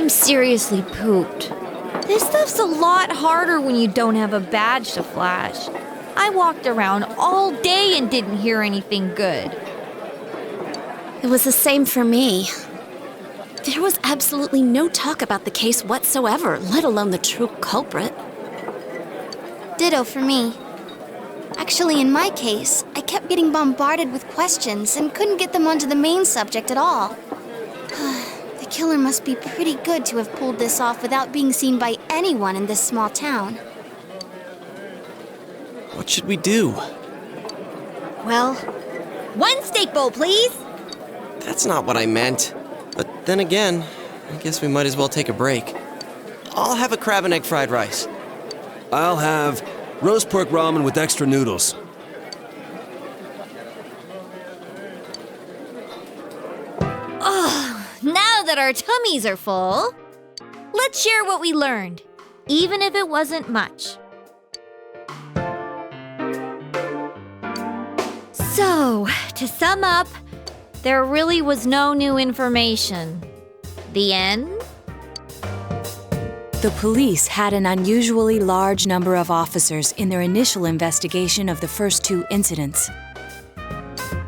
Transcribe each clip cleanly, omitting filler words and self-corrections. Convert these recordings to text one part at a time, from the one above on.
I'm seriously pooped. This stuff's a lot harder when you don't have a badge to flash. I walked around all day and didn't hear anything good. It was the same for me. There was absolutely no talk about the case whatsoever, let alone the true culprit. Ditto for me. Actually, in my case, I kept getting bombarded with questions and couldn't get them onto the main subject at all. The killer must be pretty good to have pulled this off without being seen by anyone in this small town. What should we do? Well, one steak bowl, please. That's not what I meant. But then again, I guess we might as well take a break. I'll have a crab and egg fried rice. I'll have roast pork ramen with extra noodles. Now that our tummies are full, let's share what we learned, even if it wasn't much. So, to sum up, there really was no new information. The end? The police had an unusually large number of officers in their initial investigation of the first two incidents.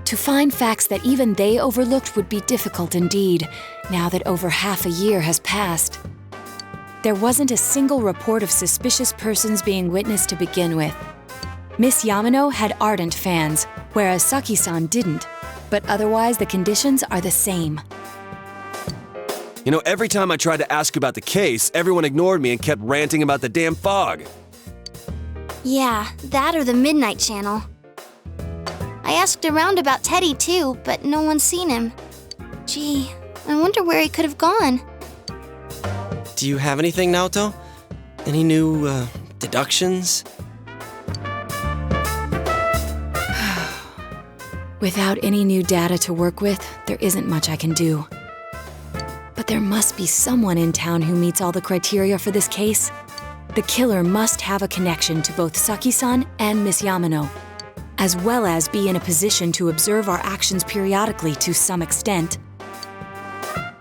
To find facts that even they overlooked would be difficult indeed, now that over half a year has passed. There wasn't a single report of suspicious persons being witnessed to begin with. Miss Yamano had ardent fans, whereas Saki-san didn't, but otherwise the conditions are the same. You know, every time I tried to ask about the case, everyone ignored me and kept ranting about the damn fog. Yeah, that or the Midnight Channel. I asked around about Teddy too, but no one's seen him. Gee, I wonder where he could have gone. Do you have anything, Naoto? Any new, deductions? Without any new data to work with, there isn't much I can do. But there must be someone in town who meets all the criteria for this case. The killer must have a connection to both Saki-san and Miss Yamano, as well as be in a position to observe our actions periodically to some extent.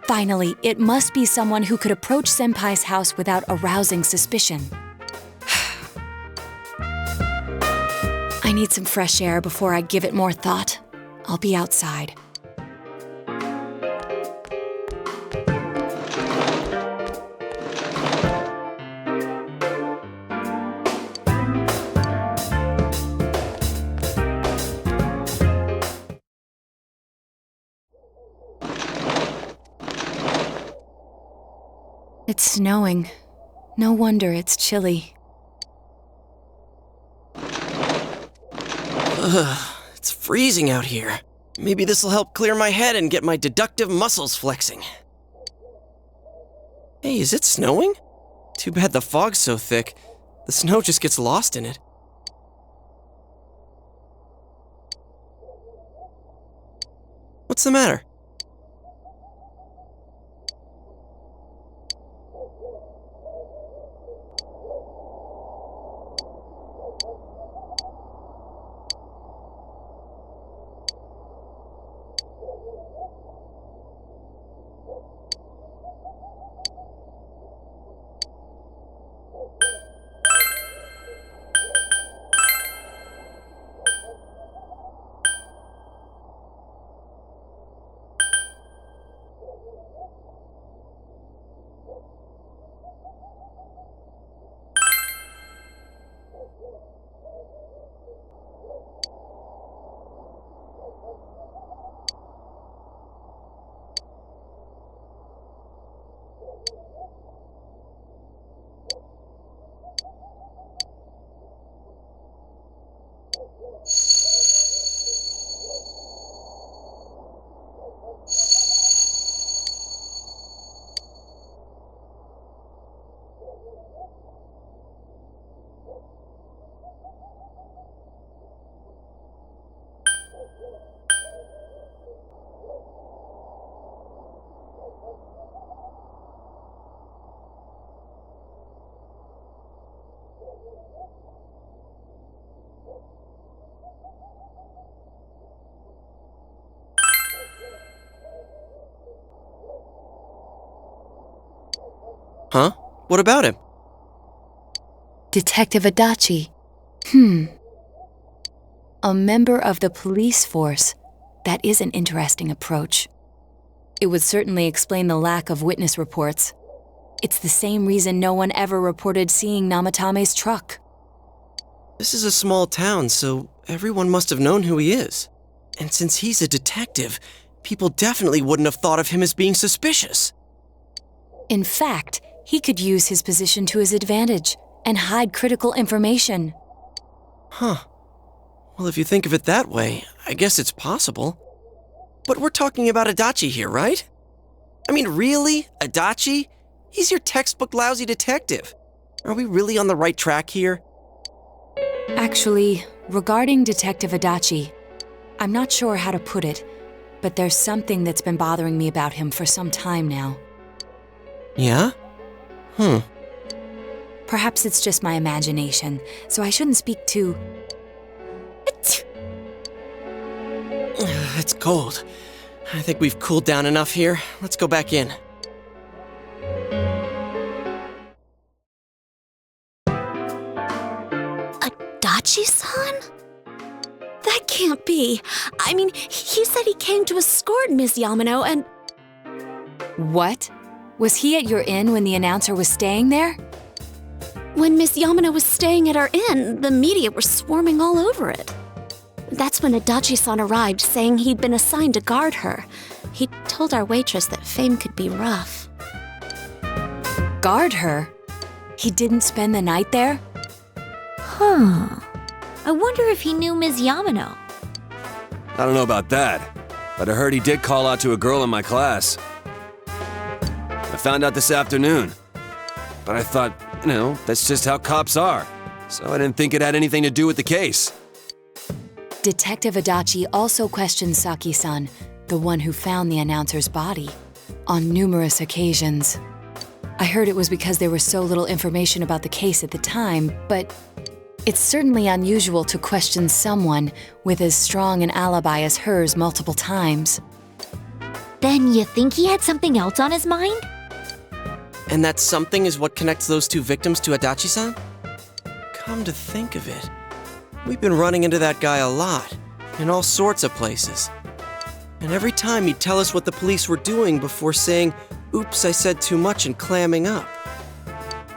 Finally, it must be someone who could approach Senpai's house without arousing suspicion. I need some fresh air before I give it more thought. I'll be outside. It's snowing. No wonder it's chilly. It's freezing out here. Maybe this'll help clear my head and get my deductive muscles flexing. Hey, is it snowing? Too bad the fog's so thick. The snow just gets lost in it. What's the matter? Huh? What about him? Detective Adachi. A member of the police force. That is an interesting approach. It would certainly explain the lack of witness reports. It's the same reason no one ever reported seeing Namatame's truck. This is a small town, so everyone must have known who he is. And since he's a detective, people definitely wouldn't have thought of him as being suspicious. In fact, he could use his position to his advantage and hide critical information. Huh. Well, if you think of it that way, I guess it's possible. But we're talking about Adachi here, right? I mean, really? Adachi? He's your textbook lousy detective. Are we really on the right track here? Actually, regarding Detective Adachi, I'm not sure how to put it, but there's something that's been bothering me about him for some time now. Yeah? Perhaps it's just my imagination, so I shouldn't speak too... It's cold. I think we've cooled down enough here. Let's go back in. Adachi-san? That can't be. I mean, he said he came to escort Miss Yamano and... What? Was he at your inn when the announcer was staying there? When Miss Yamano was staying at our inn, the media were swarming all over it. That's when Adachi-san arrived, saying he'd been assigned to guard her. He told our waitress that fame could be rough. Guard her? He didn't spend the night there? Huh. I wonder if he knew Ms. Yamano. I don't know about that, but I heard he did call out to a girl in my class. found out this afternoon. But I thought, that's just how cops are. So I didn't think it had anything to do with the case. Detective Adachi also questioned Saki-san, the one who found the announcer's body, on numerous occasions. I heard it was because there was so little information about the case at the time, but it's certainly unusual to question someone with as strong an alibi as hers multiple times. Then you think he had something else on his mind? And that something is what connects those two victims to Adachi-san? Come to think of it, we've been running into that guy a lot, in all sorts of places. And every time he'd tell us what the police were doing before saying, "Oops, I said too much," and clamming up.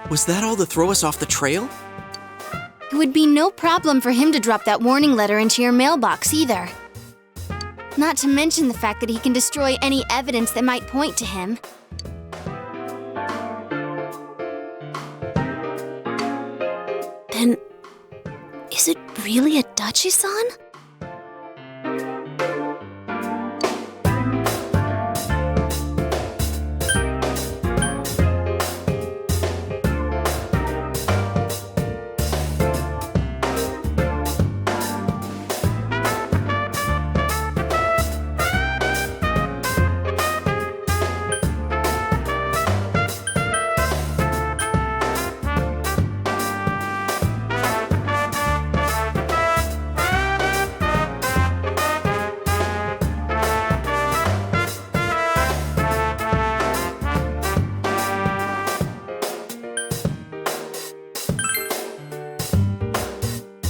Was that all to throw us off the trail? It would be no problem for him to drop that warning letter into your mailbox either. Not to mention the fact that he can destroy any evidence that might point to him. Then, is it really Adachi-san?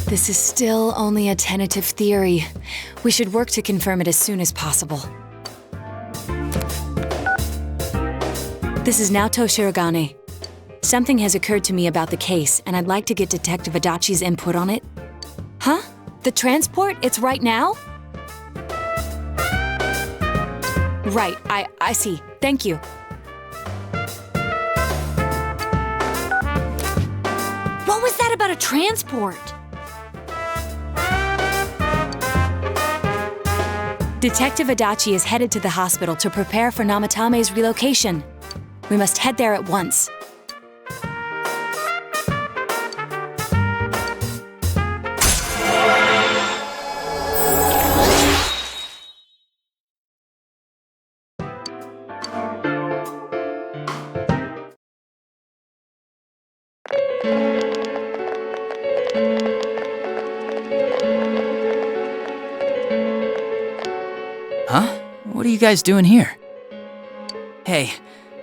This is still only a tentative theory. We should work to confirm it as soon as possible. This is Naoto Shirogane. Something has occurred to me about the case, and I'd like to get Detective Adachi's input on it. Huh? The transport? It's right now? Right, I see. Thank you. What was that about a transport? Detective Adachi is headed to the hospital to prepare for Namatame's relocation. We must head there at once. Huh? What are you guys doing here? Hey,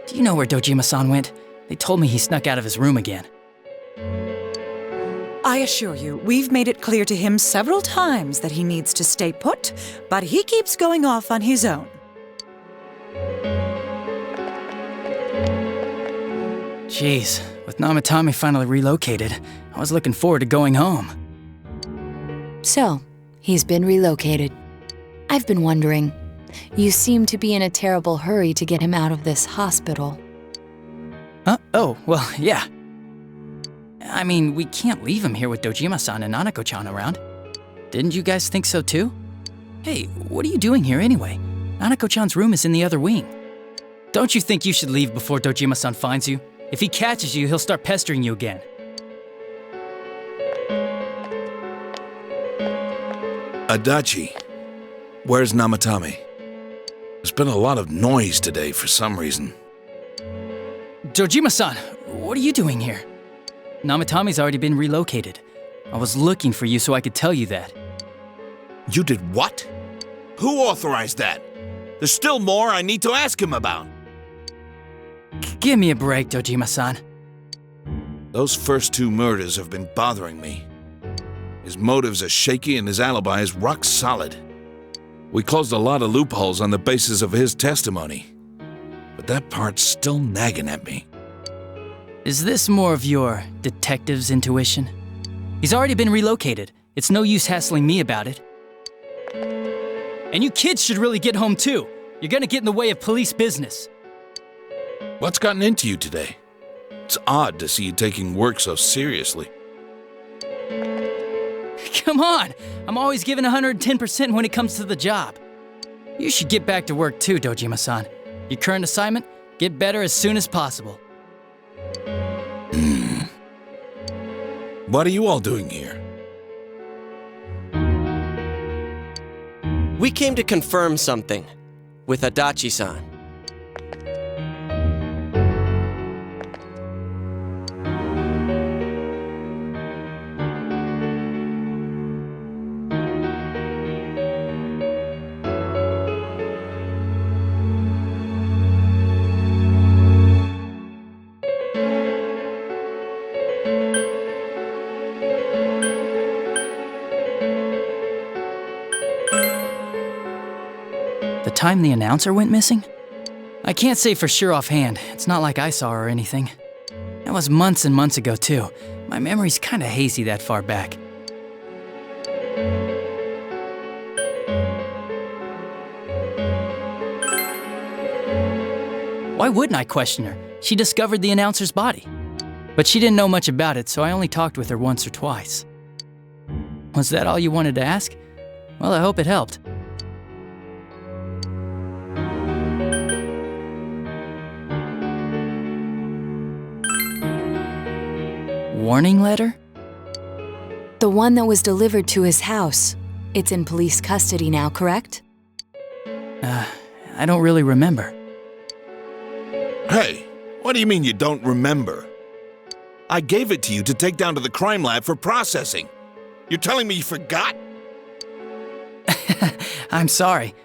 do you know where Dojima-san went? They told me he snuck out of his room again. I assure you, we've made it clear to him several times that he needs to stay put, but he keeps going off on his own. Jeez, with Namatame finally relocated, I was looking forward to going home. So, he's been relocated. I've been wondering, you seem to be in a terrible hurry to get him out of this hospital. Huh? Oh, well, yeah. I mean, we can't leave him here with Dojima-san and Nanako-chan around. Didn't you guys think so too? Hey, what are you doing here anyway? Nanako-chan's room is in the other wing. Don't you think you should leave before Dojima-san finds you? If he catches you, he'll start pestering you again. Adachi, where's Namatame? There's been a lot of noise today for some reason. Dojima-san, what are you doing here? Namatame's already been relocated. I was looking for you so I could tell you that. You did what? Who authorized that? There's still more I need to ask him about. Give me a break, Dojima-san. Those first two murders have been bothering me. His motives are shaky and his alibi is rock solid. We closed a lot of loopholes on the basis of his testimony. But that part's still nagging at me. Is this more of your detective's intuition? He's already been relocated. It's no use hassling me about it. And you kids should really get home too. You're gonna get in the way of police business. What's gotten into you today? It's odd to see you taking work so seriously. Come on! I'm always giving 110% when it comes to the job. You should get back to work too, Dojima-san. Your current assignment? Get better as soon as possible. What are you all doing here? We came to confirm something with Adachi-san. The time the announcer went missing? I can't say for sure offhand. It's not like I saw her or anything. That was months and months ago, too. My memory's kinda hazy that far back. Why wouldn't I question her? She discovered the announcer's body. But she didn't know much about it, so I only talked with her once or twice. Was that all you wanted to ask? Well, I hope it helped. Warning letter? The one that was delivered to his house. It's in police custody now, correct? I don't really remember. Hey, what do you mean you don't remember? I gave it to you to take down to the crime lab for processing. You're telling me you forgot? I'm sorry.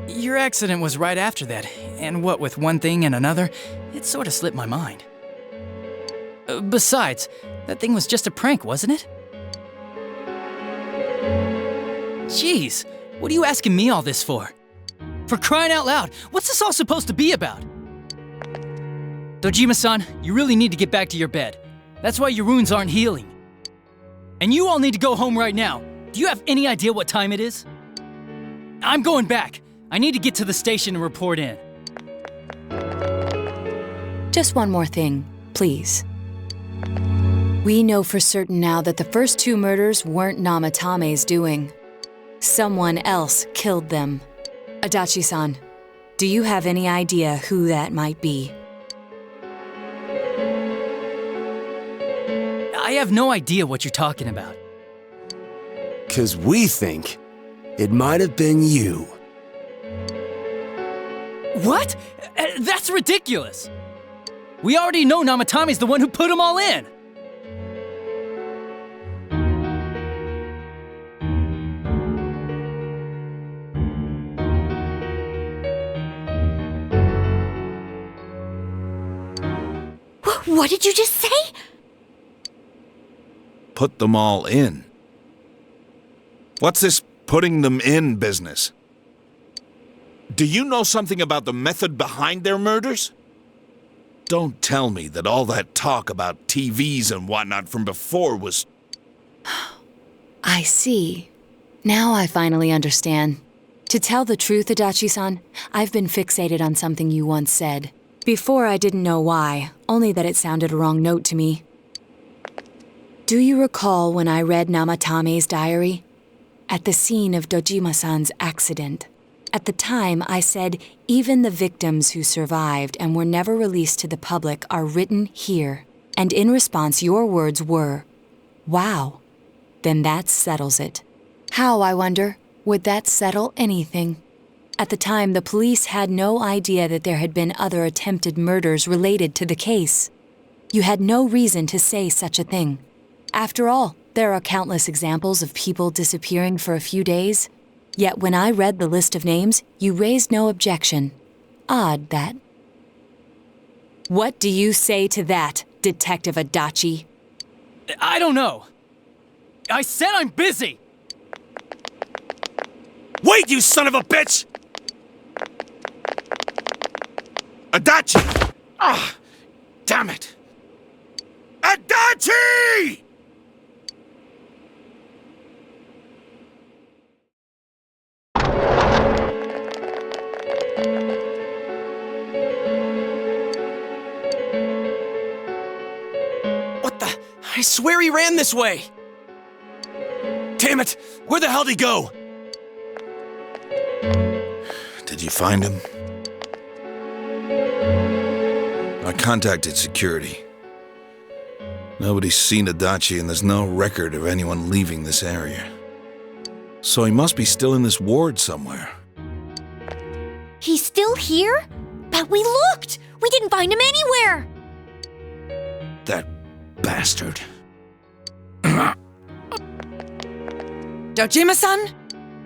Your accident was right after that, and what with one thing and another, it sort of slipped my mind. Besides, that thing was just a prank, wasn't it? Jeez, what are you asking me all this for? For crying out loud, what's this all supposed to be about? Dojima-san, you really need to get back to your bed. That's why your wounds aren't healing. And you all need to go home right now. Do you have any idea what time it is? I'm going back. I need to get to the station and report in. Just one more thing, please. We know for certain now that the first two murders weren't Namatame's doing. Someone else killed them. Adachi-san, do you have any idea who that might be? I have no idea what you're talking about. 'Cause we think it might have been you. What? That's ridiculous! We already know Namatame's the one who put them all in! What did you just say? Put them all in. What's this putting them in business? Do you know something about the method behind their murders? Don't tell me that all that talk about TVs and whatnot from before was... I see. Now I finally understand. To tell the truth, Adachi-san, I've been fixated on something you once said. Before I didn't know why, only that it sounded a wrong note to me. Do you recall when I read Namatame's diary? At the scene of Dojima-san's accident. At the time, I said, even the victims who survived and were never released to the public are written here. And in response, your words were, wow. Then that settles it. How, I wonder, would that settle anything? At the time, the police had no idea that there had been other attempted murders related to the case. You had no reason to say such a thing. After all, there are countless examples of people disappearing for a few days. Yet when I read the list of names, you raised no objection. Odd, that. What do you say to that, Detective Adachi? I don't know. I said I'm busy! Wait, you son of a bitch! Adachi! Ah! Damn it! Adachi! What the? I swear he ran this way! Damn it! Where the hell'd he go? Did you find him? I contacted security. Nobody's seen Adachi and there's no record of anyone leaving this area. So he must be still in this ward somewhere. He's still here? But we looked! We didn't find him anywhere! That bastard. Dojima-san?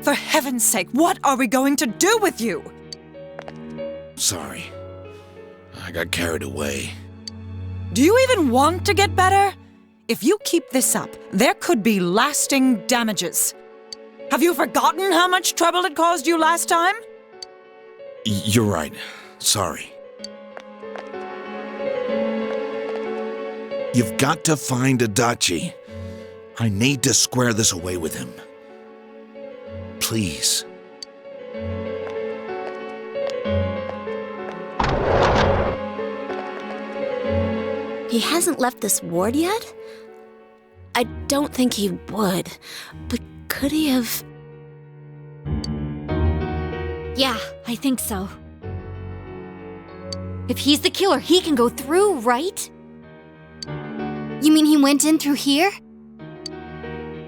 For heaven's sake, what are we going to do with you? Sorry. I got carried away. Do you even want to get better? If you keep this up, there could be lasting damages. Have you forgotten how much trouble it caused you last time? You're right. Sorry. You've got to find Adachi. I need to square this away with him. Please. He hasn't left this ward yet? I don't think he would, but could he have... Yeah, I think so. If he's the killer, he can go through, right? You mean he went in through here?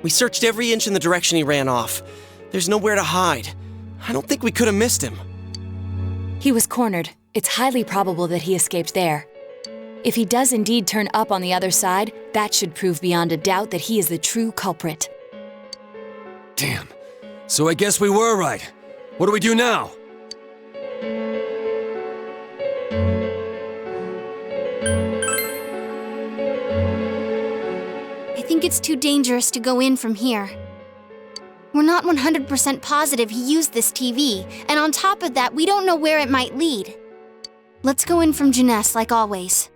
We searched every inch in the direction he ran off. There's nowhere to hide. I don't think we could have missed him. He was cornered. It's highly probable that he escaped there. If he does indeed turn up on the other side, that should prove beyond a doubt that he is the true culprit. Damn. So I guess we were right. What do we do now? I think it's too dangerous to go in from here. We're not 100% positive he used this TV, and on top of that, we don't know where it might lead. Let's go in from Jeunesse like always.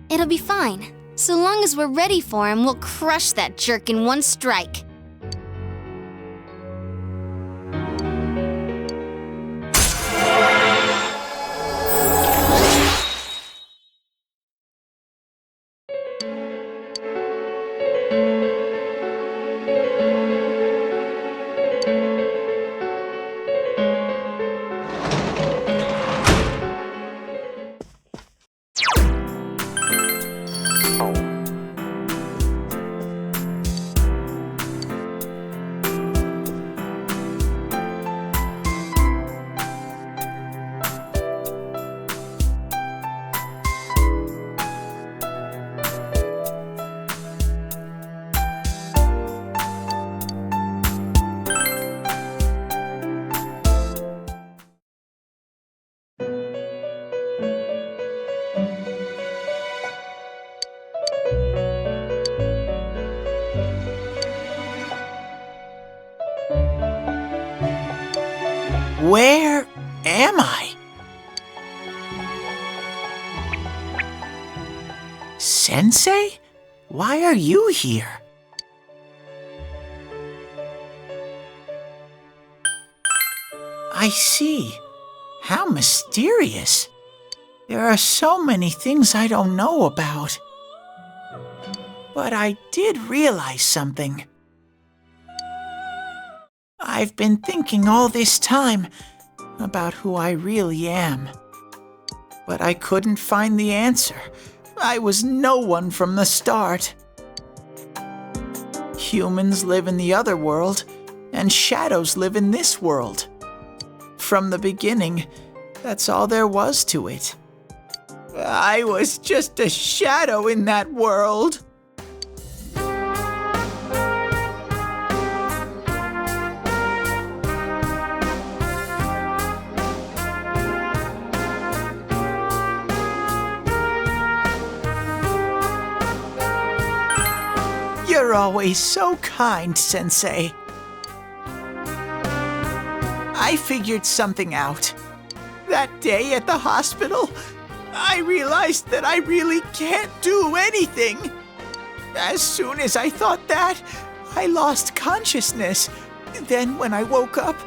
It'll be fine. So long as we're ready for him, we'll crush that jerk in one strike. Where am I? Sensei? Why are you here? I see. How mysterious. There are so many things I don't know about. But I did realize something. I've been thinking all this time about who I really am. But I couldn't find the answer. I was no one from the start. Humans live in the other world, and shadows live in this world. From the beginning, that's all there was to it. I was just a shadow in that world. You're always so kind, Sensei. I figured something out. That day at the hospital, I realized that I really can't do anything. As soon as I thought that, I lost consciousness. Then when I woke up,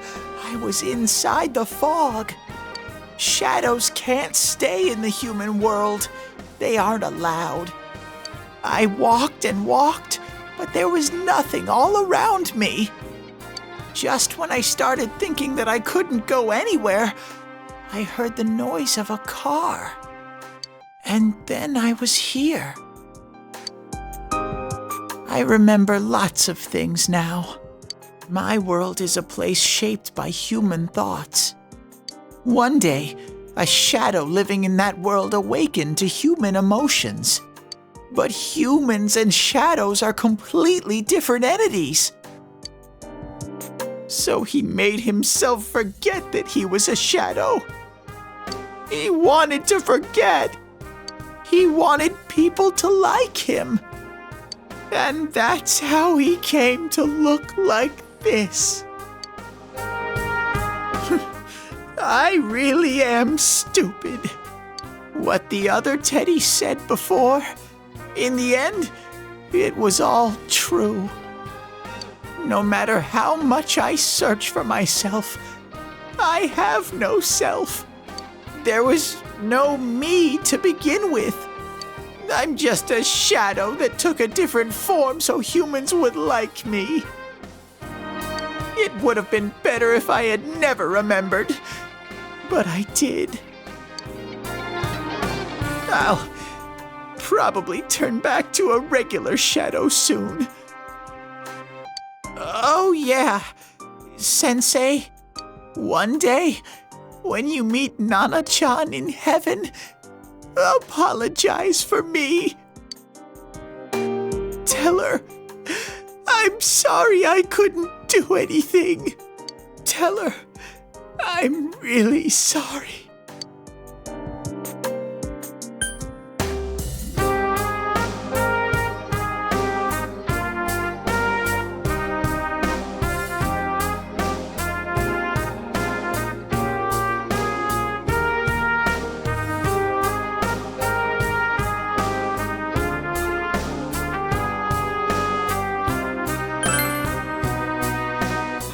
I was inside the fog. Shadows can't stay in the human world. They aren't allowed. I walked and walked, but there was nothing all around me. Just when I started thinking that I couldn't go anywhere, I heard the noise of a car. And then I was here. I remember lots of things now. My world is a place shaped by human thoughts. One day, a shadow living in that world awakened to human emotions. But humans and shadows are completely different entities. So he made himself forget that he was a shadow. He wanted to forget. He wanted people to like him. And that's how he came to look like this. I really am stupid. What the other Teddy said before, in the end, it was all true. No matter how much I search for myself, I have no self. There was no me to begin with. I'm just a shadow that took a different form so humans would like me. It would have been better if I had never remembered, but I did. I'll probably turn back to a regular shadow soon. Oh yeah, Sensei, one day, when you meet Nana-chan in heaven, apologize for me. Tell her, I'm sorry I couldn't do anything. Tell her, I'm really sorry.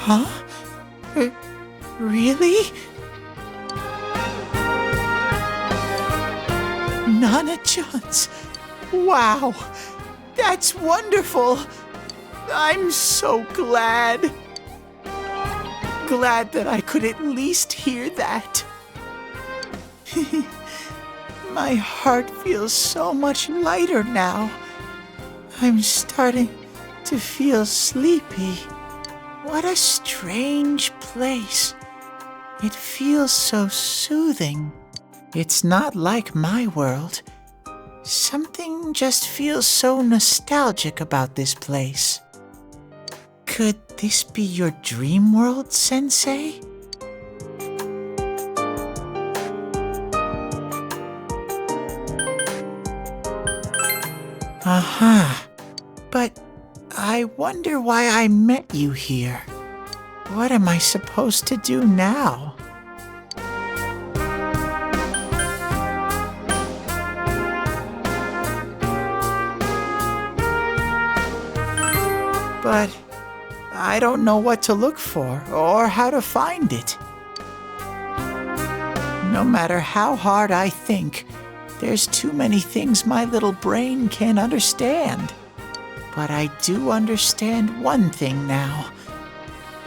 Huh? Really? Nana-chan's. Wow, that's wonderful. I'm so glad. Glad that I could at least hear that. My heart feels so much lighter now. I'm starting to feel sleepy. What a strange place. It feels so soothing. It's not like my world. Something just feels so nostalgic about this place. Could this be your dream world, Sensei? Aha. But I wonder why I met you here. What am I supposed to do now? But I don't know what to look for or how to find it. No matter how hard I think, there's too many things my little brain can't understand. But I do understand one thing now.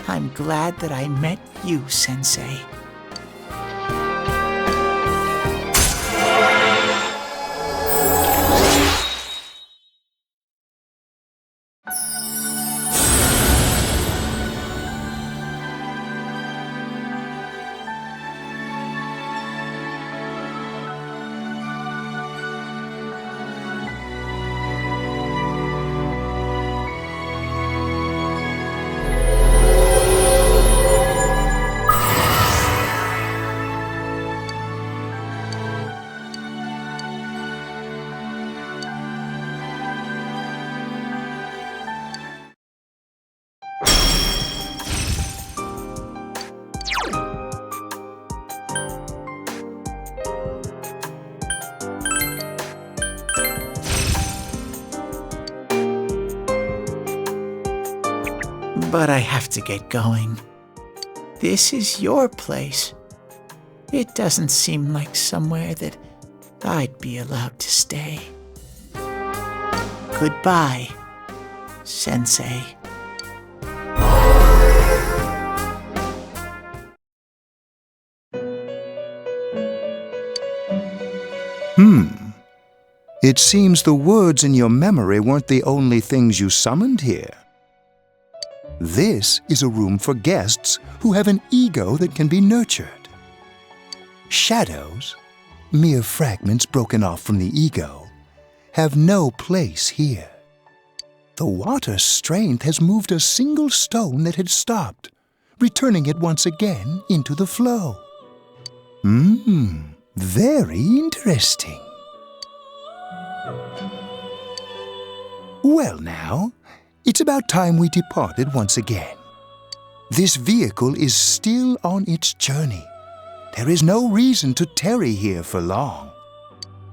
I'm glad that I met you, Sensei. But I have to get going. This is your place. It doesn't seem like somewhere that I'd be allowed to stay. Goodbye, Sensei. It seems the words in your memory weren't the only things you summoned here. This is a room for guests who have an ego that can be nurtured. Shadows, mere fragments broken off from the ego, have no place here. The water's strength has moved a single stone that had stopped, returning it once again into the flow. Very interesting. Well now, it's about time we departed once again. This vehicle is still on its journey. There is no reason to tarry here for long.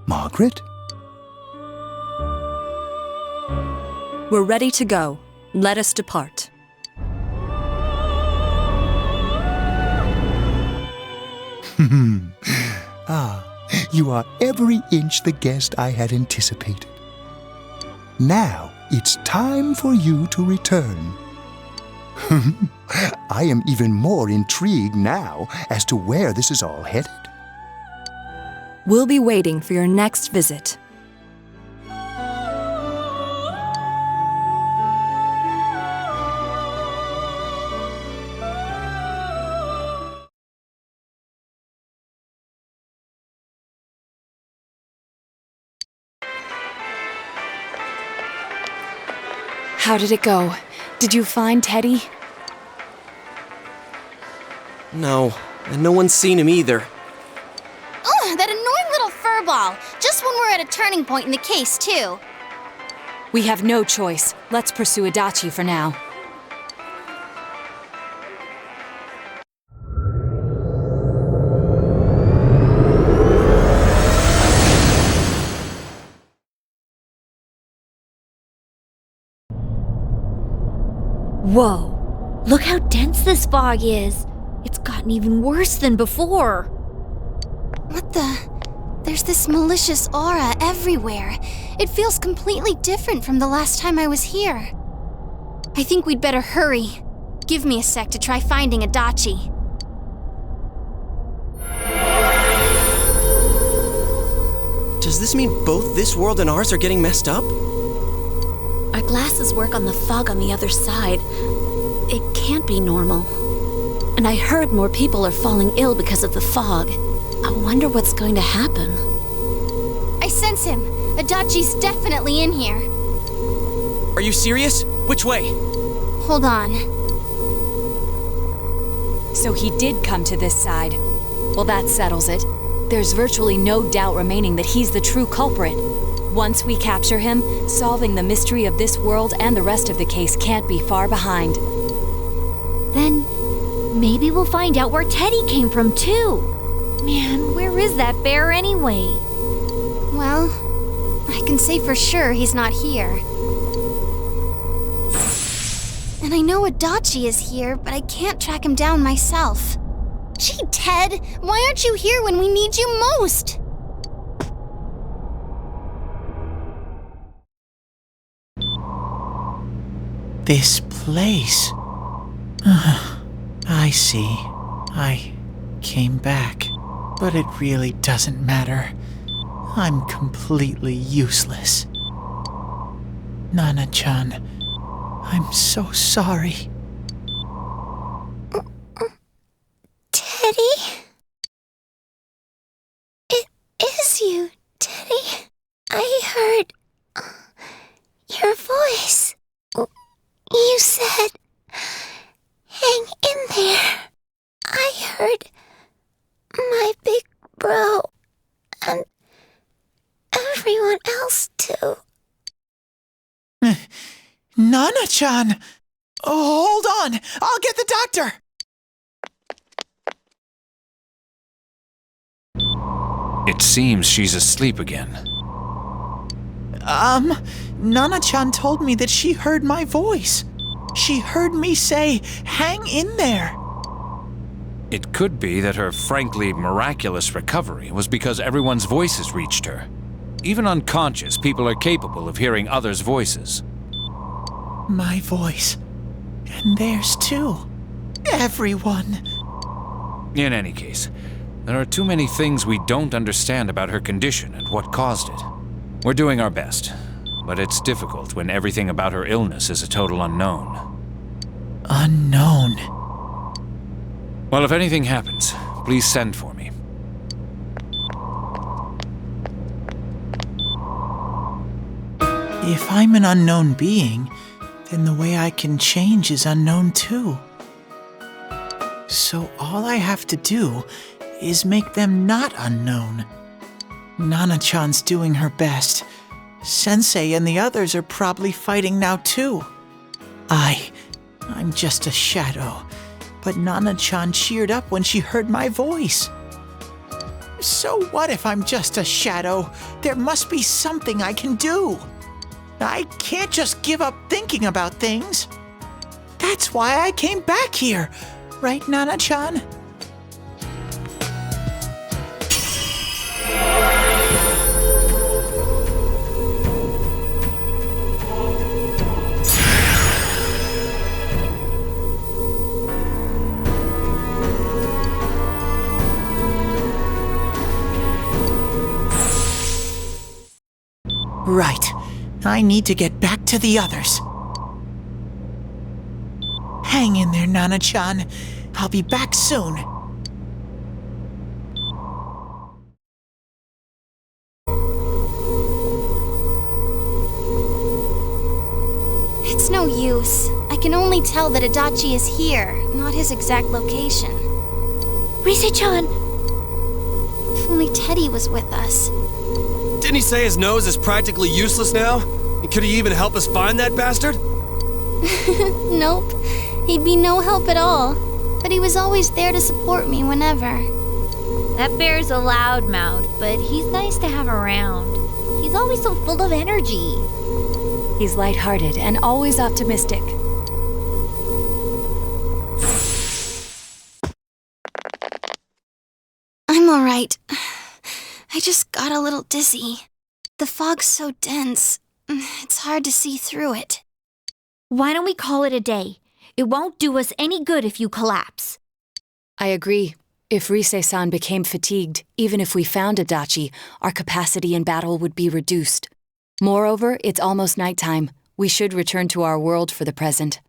Margaret? We're ready to go. Let us depart. You are every inch the guest I had anticipated. Now it's time for you to return. I am even more intrigued now as to where this is all headed. We'll be waiting for your next visit. How did it go? Did you find Teddy? No, and no one's seen him either. Oh, that annoying little furball! Just when we're at a turning point in the case, too. We have no choice. Let's pursue Adachi for now. Whoa, look how dense this fog is. It's gotten even worse than before. What the? There's this malicious aura everywhere. It feels completely different from the last time I was here. I think we'd better hurry. Give me a sec to try finding Adachi. Does this mean both this world and ours are getting messed up? Our glasses work on the fog on the other side. It can't be normal. And I heard more people are falling ill because of the fog. I wonder what's going to happen. I sense him. Adachi's definitely in here. Are you serious? Which way? Hold on. So he did come to this side. Well, that settles it. There's virtually no doubt remaining that he's the true culprit. Once we capture him, solving the mystery of this world and the rest of the case can't be far behind. Then maybe we'll find out where Teddy came from, too. Man, where is that bear anyway? Well, I can say for sure he's not here. And I know Adachi is here, but I can't track him down myself. Gee, Ted, why aren't you here when we need you most? This place. I see. I came back. But it really doesn't matter. I'm completely useless. Nana-chan, I'm so sorry. Teddy? It is you, Teddy. I heard your voice. You said, hang in there. I heard my big bro and everyone else too. Nana-chan! Oh, hold on! I'll get the doctor! It seems she's asleep again. Nana-chan told me that she heard my voice. She heard me say, hang in there. It could be that her frankly miraculous recovery was because everyone's voices reached her. Even unconscious, people are capable of hearing others' voices. My voice. And theirs too. Everyone. In any case, there are too many things we don't understand about her condition and what caused it. We're doing our best, but it's difficult when everything about her illness is a total unknown. Unknown. Well, if anything happens, please send for me. If I'm an unknown being, then the way I can change is unknown too. So all I have to do is make them not unknown. Nana-chan's doing her best. Sensei and the others are probably fighting now too. I'm just a shadow, but Nana-chan cheered up when she heard my voice. So what if I'm just a shadow? There must be something I can do. I can't just give up thinking about things. That's why I came back here. Right, Nana-chan? Right. I need to get back to the others. Hang in there, Nana-chan. I'll be back soon. It's no use. I can only tell that Adachi is here, not his exact location. Rise-chan! If only Teddy was with us. Didn't he say his nose is practically useless now? And could he even help us find that bastard? Nope. He'd be no help at all. But he was always there to support me whenever. That bear's a loudmouth, but he's nice to have around. He's always so full of energy. He's lighthearted and always optimistic. I'm alright. I just got a little dizzy. The fog's so dense, it's hard to see through it. Why don't we call it a day? It won't do us any good if you collapse. I agree. If Rise-san became fatigued, even if we found Adachi, our capacity in battle would be reduced. Moreover, it's almost nighttime. We should return to our world for the present.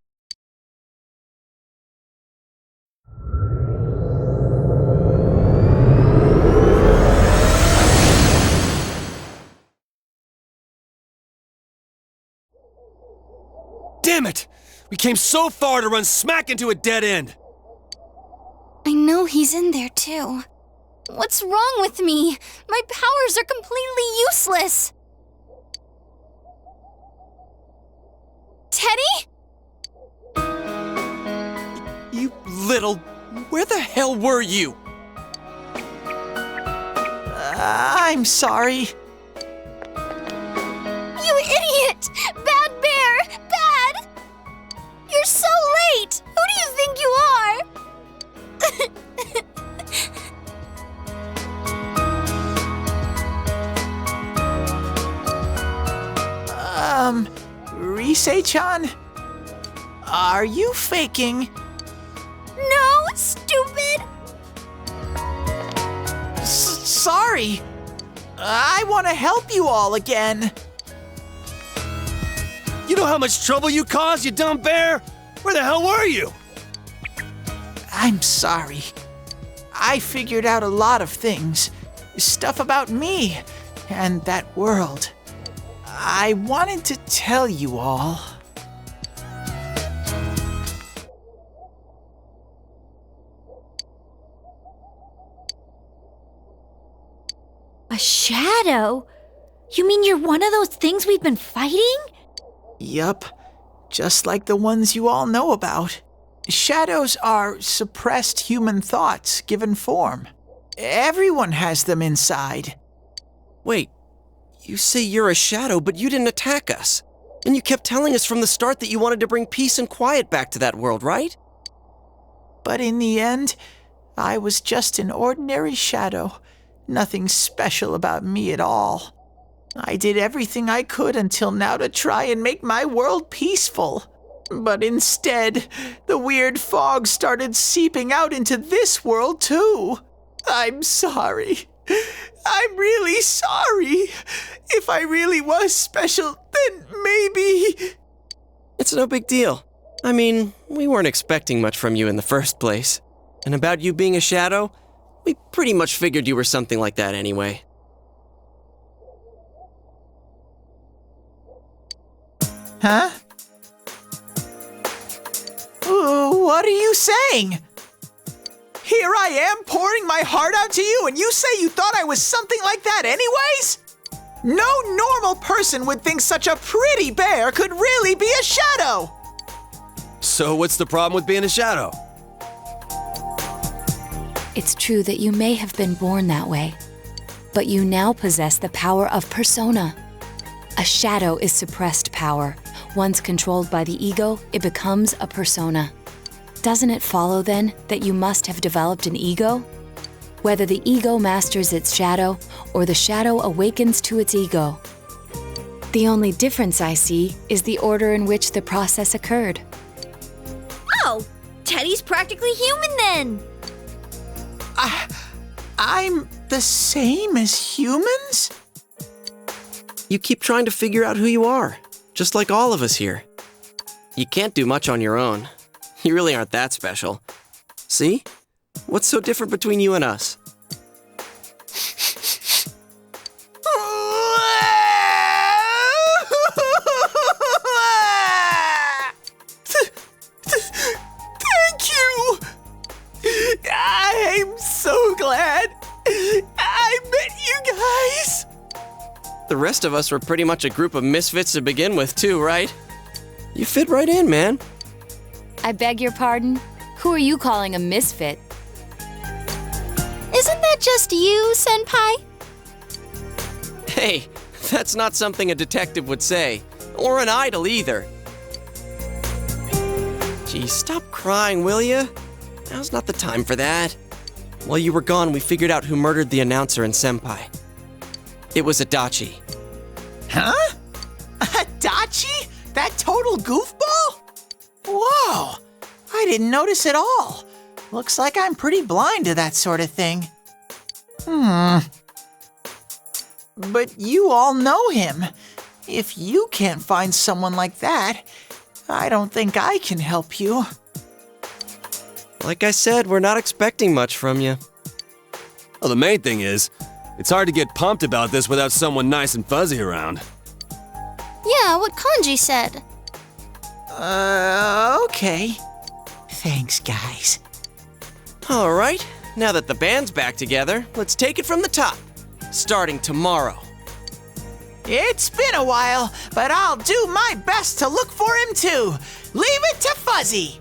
Damn it! We came so far to run smack into a dead end! I know he's in there too. What's wrong with me? My powers are completely useless. Teddy? You little... Where the hell were you? I'm sorry. You idiot! Bad bear! Bad! You're so late! Who do you think you are? Rise-chan? Are you faking? No, stupid! Sorry. I want to help you all again. You know how much trouble you caused, you dumb bear? Where the hell were you? I'm sorry. I figured out a lot of things. Stuff about me and that world. I wanted to tell you all. A shadow? You mean you're one of those things we've been fighting? Yup. Just like the ones you all know about. Shadows are suppressed human thoughts given form. Everyone has them inside. Wait, you say you're a shadow, but you didn't attack us. And you kept telling us from the start that you wanted to bring peace and quiet back to that world, right? But in the end, I was just an ordinary shadow. Nothing special about me at all. I did everything I could until now to try and make my world peaceful. But instead, the weird fog started seeping out into this world too. I'm sorry. I'm really sorry. If I really was special, then maybe... It's no big deal. I mean, we weren't expecting much from you in the first place. And about you being a shadow, we pretty much figured you were something like that anyway. Huh? What are you saying? Here I am pouring my heart out to you, and you say you thought I was something like that anyways? No normal person would think such a pretty bear could really be a shadow! So what's the problem with being a shadow? It's true that you may have been born that way, but you now possess the power of persona. A shadow is suppressed power. Once controlled by the ego, it becomes a persona. Doesn't it follow, then, that you must have developed an ego? Whether the ego masters its shadow, or the shadow awakens to its ego. The only difference I see is the order in which the process occurred. Oh, Teddy's practically human then. I'm the same as humans? You keep trying to figure out who you are, just like all of us here. You can't do much on your own. You really aren't that special. See? What's so different between you and us? Thank you! I'm so glad I met you guys! The rest of us were pretty much a group of misfits to begin with, too, right? You fit right in, man. I beg your pardon? Who are you calling a misfit? Isn't that just you, Senpai? Hey, that's not something a detective would say. Or an idol, either. Gee, stop crying, will ya? Now's not the time for that. While you were gone, we figured out who murdered the announcer and Senpai. It was Adachi. Huh? Adachi? That total goofball? Whoa! I didn't notice at all. Looks like I'm pretty blind to that sort of thing. But you all know him. If you can't find someone like that, I don't think I can help you. Like I said, we're not expecting much from you. Well, the main thing is, it's hard to get pumped about this without someone nice and fuzzy around. Yeah, what Kanji said. Okay. Thanks, guys. All right, now that the band's back together, let's take it from the top. Starting tomorrow. It's been a while, but I'll do my best to look for him too. Leave it to Fuzzy.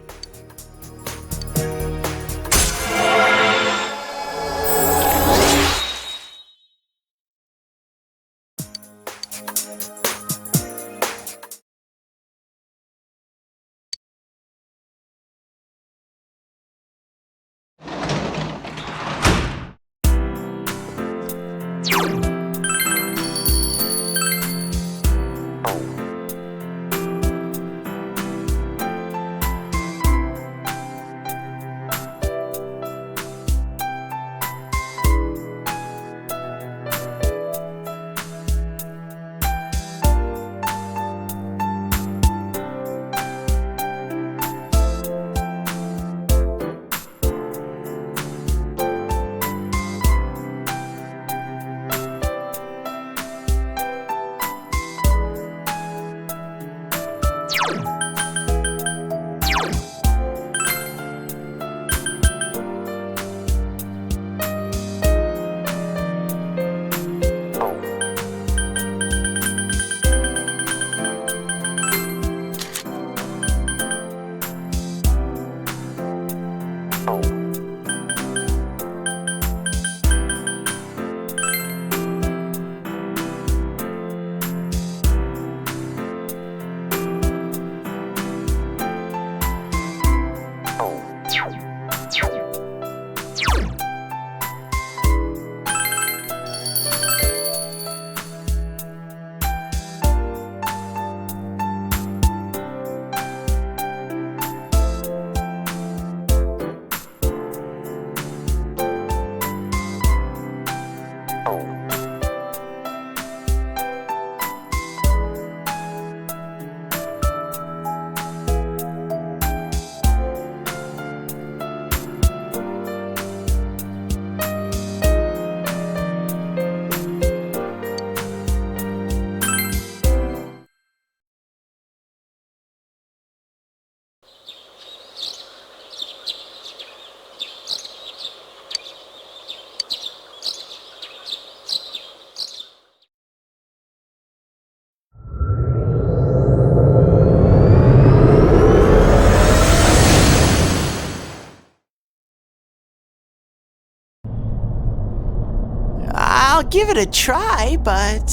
I'll give it a try, but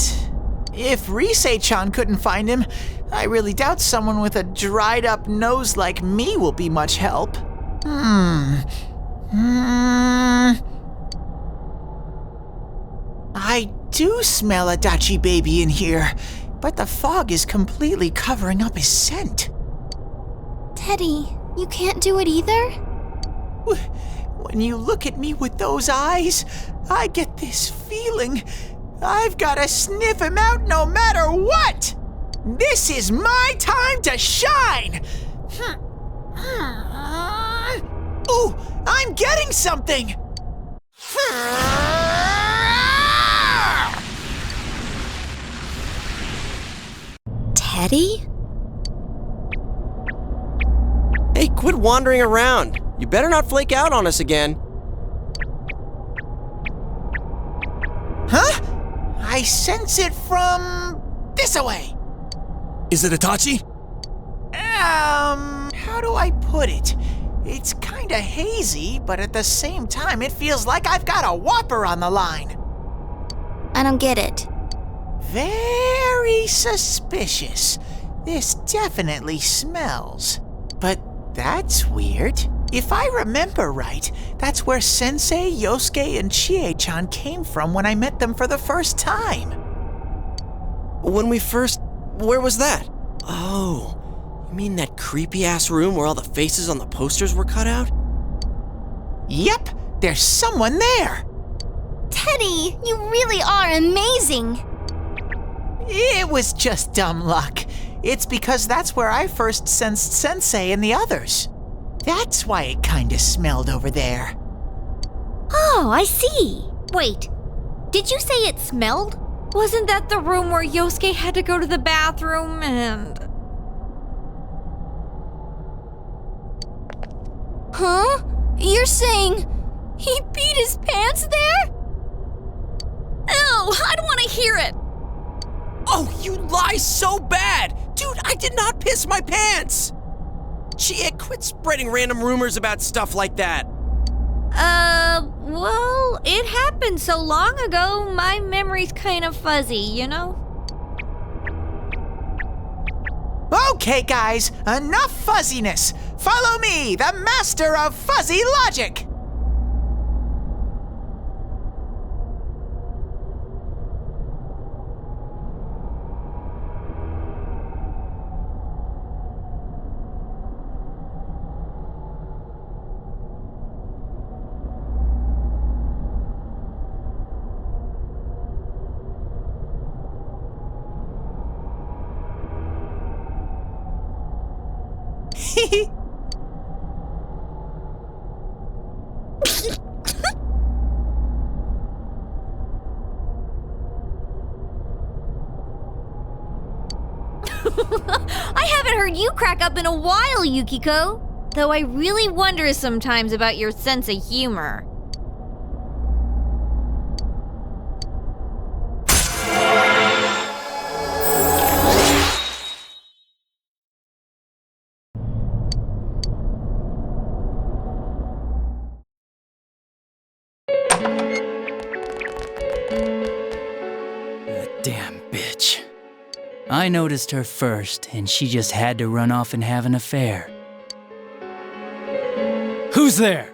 if Risei-chan couldn't find him, I really doubt someone with a dried up nose like me will be much help. I do smell a Dachi baby in here, but the fog is completely covering up his scent. Teddy, you can't do it either? When you look at me with those eyes, I get this feeling I've got to sniff him out no matter what! This is my time to shine! Ooh, I'm getting something! Teddy? Hey, quit wandering around. You better not flake out on us again. Huh? I sense it from this-a-way. Is it Itachi? How do I put it? It's kinda hazy, but at the same time, it feels like I've got a whopper on the line. I don't get it. Very suspicious. This definitely smells. But that's weird. If I remember right, that's where Sensei, Yosuke, and Chie-chan came from when I met them for the first time. Where was that? Oh, you mean that creepy-ass room where all the faces on the posters were cut out? Yep, there's someone there. Teddy, you really are amazing. It was just dumb luck. It's because that's where I first sensed Sensei and the others. That's why it kinda smelled over there. Oh, I see. Wait, did you say it smelled? Wasn't that the room where Yosuke had to go to the bathroom and... Huh? You're saying he peed his pants there? Ew, I don't want to hear it. Oh, you lie so bad! Dude, I did not piss my pants! Chie, quit spreading random rumors about stuff like that. Well, it happened so long ago, my memory's kind of fuzzy, you know? Okay, guys, enough fuzziness. Follow me, the master of fuzzy logic. I haven't heard you crack up in a while, Yukiko. Though I really wonder sometimes about your sense of humor. That damn bitch. I noticed her first, and she just had to run off and have an affair. Who's there?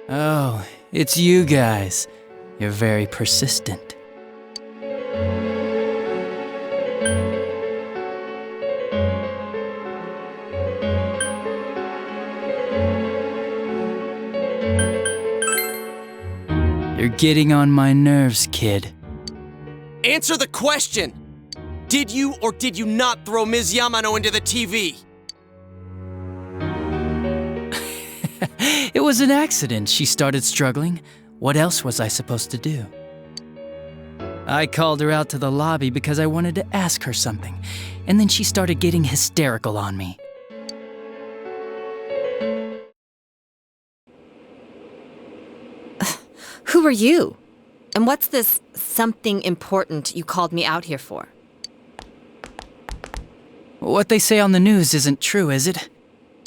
Oh, it's you guys. You're very persistent. You're getting on my nerves, kid. Answer the question! Did you or did you not throw Ms. Yamano into the TV? It was an accident. She started struggling. What else was I supposed to do? I called her out to the lobby because I wanted to ask her something, and then she started getting hysterical on me. Who are you? And what's this something important you called me out here for? What they say on the news isn't true, is it?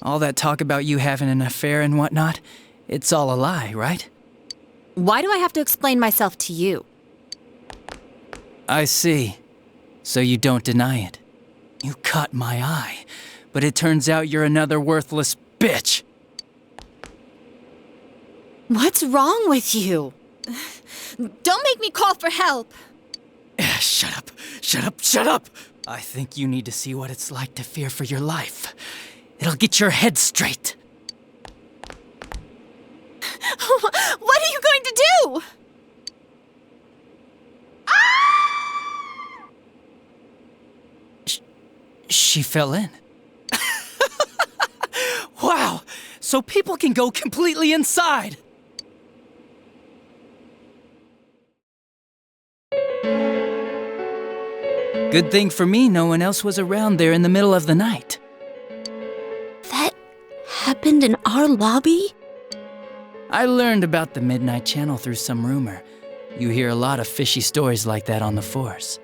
All that talk about you having an affair and whatnot, it's all a lie, right? Why do I have to explain myself to you? I see. So you don't deny it. You caught my eye, but it turns out you're another worthless bitch. What's wrong with you? Don't make me call for help. Shut up, shut up, shut up! I think you need to see what it's like to fear for your life. It'll get your head straight. What are you going to do? She fell in. Wow, so people can go completely inside. Good thing for me, no one else was around there in the middle of the night. That happened in our lobby? I learned about the Midnight Channel through some rumor. You hear a lot of fishy stories like that on the force.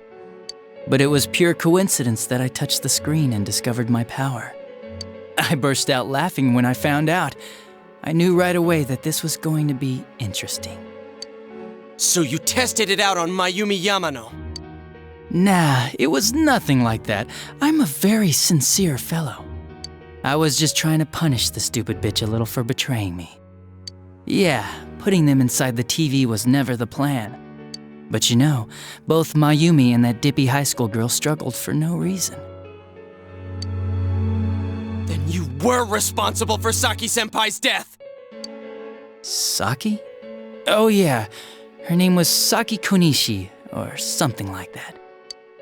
But it was pure coincidence that I touched the screen and discovered my power. I burst out laughing when I found out. I knew right away that this was going to be interesting. So you tested it out on Mayumi Yamano? Nah, it was nothing like that. I'm a very sincere fellow. I was just trying to punish the stupid bitch a little for betraying me. Yeah, putting them inside the TV was never the plan. But you know, both Mayumi and that dippy high school girl struggled for no reason. Then you were responsible for Saki-senpai's death! Saki? Oh yeah, her name was Saki Konishi, or something like that.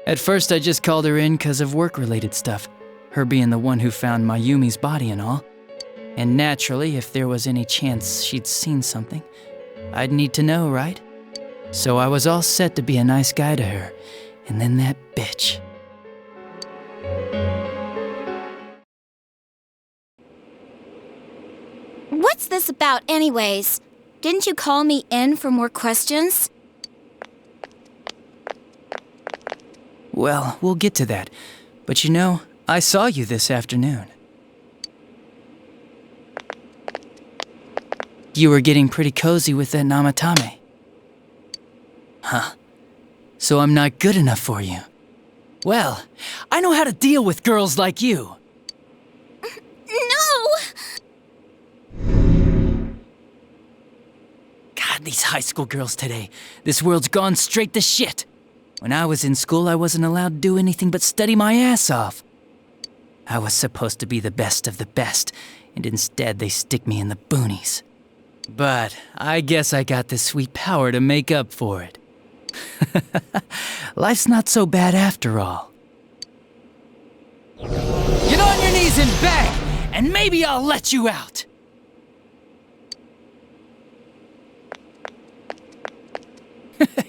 At first I just called her in because of work-related stuff, her being the one who found Mayumi's body and all. And naturally, if there was any chance she'd seen something, I'd need to know, right? So I was all set to be a nice guy to her, and then that bitch. What's this about anyways? Didn't you call me in for more questions? Well, we'll get to that. But you know, I saw you this afternoon. You were getting pretty cozy with that Namatame. Huh. So I'm not good enough for you. Well, I know how to deal with girls like you. No! God, these high school girls today. This world's gone straight to shit. When I was in school, I wasn't allowed to do anything but study my ass off. I was supposed to be the best of the best, and instead they stick me in the boonies. But I guess I got the sweet power to make up for it. Life's not so bad after all. Get on your knees and beg, and maybe I'll let you out.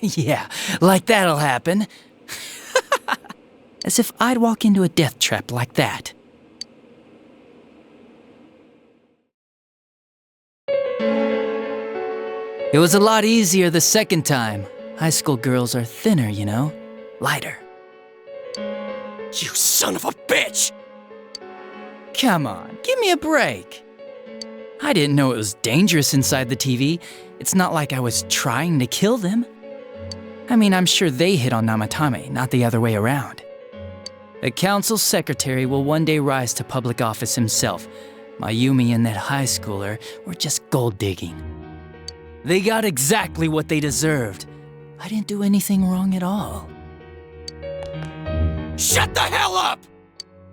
Yeah, like that'll happen. As if I'd walk into a death trap like that. It was a lot easier the second time. High school girls are thinner, you know? Lighter. You son of a bitch! Come on, give me a break. I didn't know it was dangerous inside the TV. It's not like I was trying to kill them. I mean, I'm sure they hit on Namatame, not the other way around. The council secretary will one day rise to public office himself. Mayumi and that high schooler were just gold digging. They got exactly what they deserved. I didn't do anything wrong at all. Shut the hell up!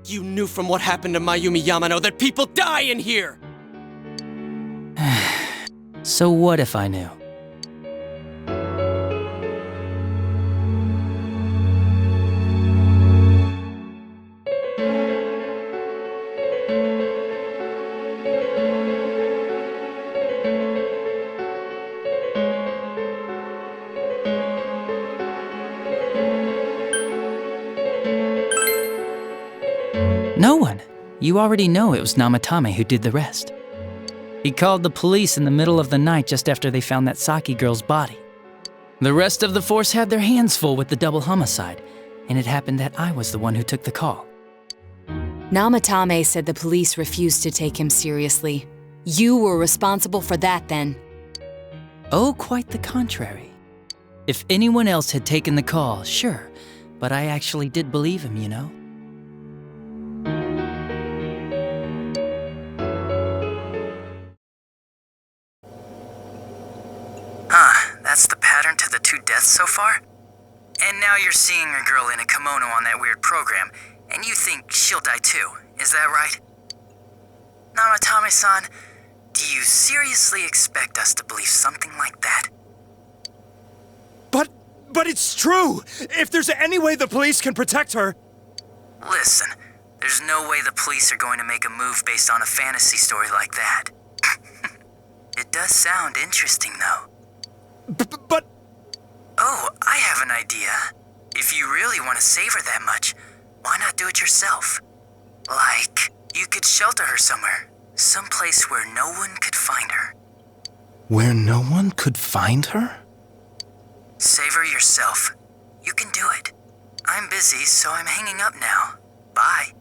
You knew from what happened to Mayumi Yamano that people die in here! So what if I knew? No one. You already know it was Namatame who did the rest. He called the police in the middle of the night just after they found that Saki girl's body. The rest of the force had their hands full with the double homicide, and it happened that I was the one who took the call. Namatame said the police refused to take him seriously. You were responsible for that then. Oh, quite the contrary. If anyone else had taken the call, sure, but I actually did believe him, you know? That's the pattern to the 2 deaths so far? And now you're seeing a girl in a kimono on that weird program, and you think she'll die too, is that right? Namatame-san, do you seriously expect us to believe something like that? But it's true! If there's any way the police can protect her... Listen, there's no way the police are going to make a move based on a fantasy story like that. It does sound interesting, though. But... Oh, I have an idea. If you really want to save her that much, why not do it yourself? Like, you could shelter her somewhere. Someplace where no one could find her. Where no one could find her? Save her yourself. You can do it. I'm busy, so I'm hanging up now. Bye.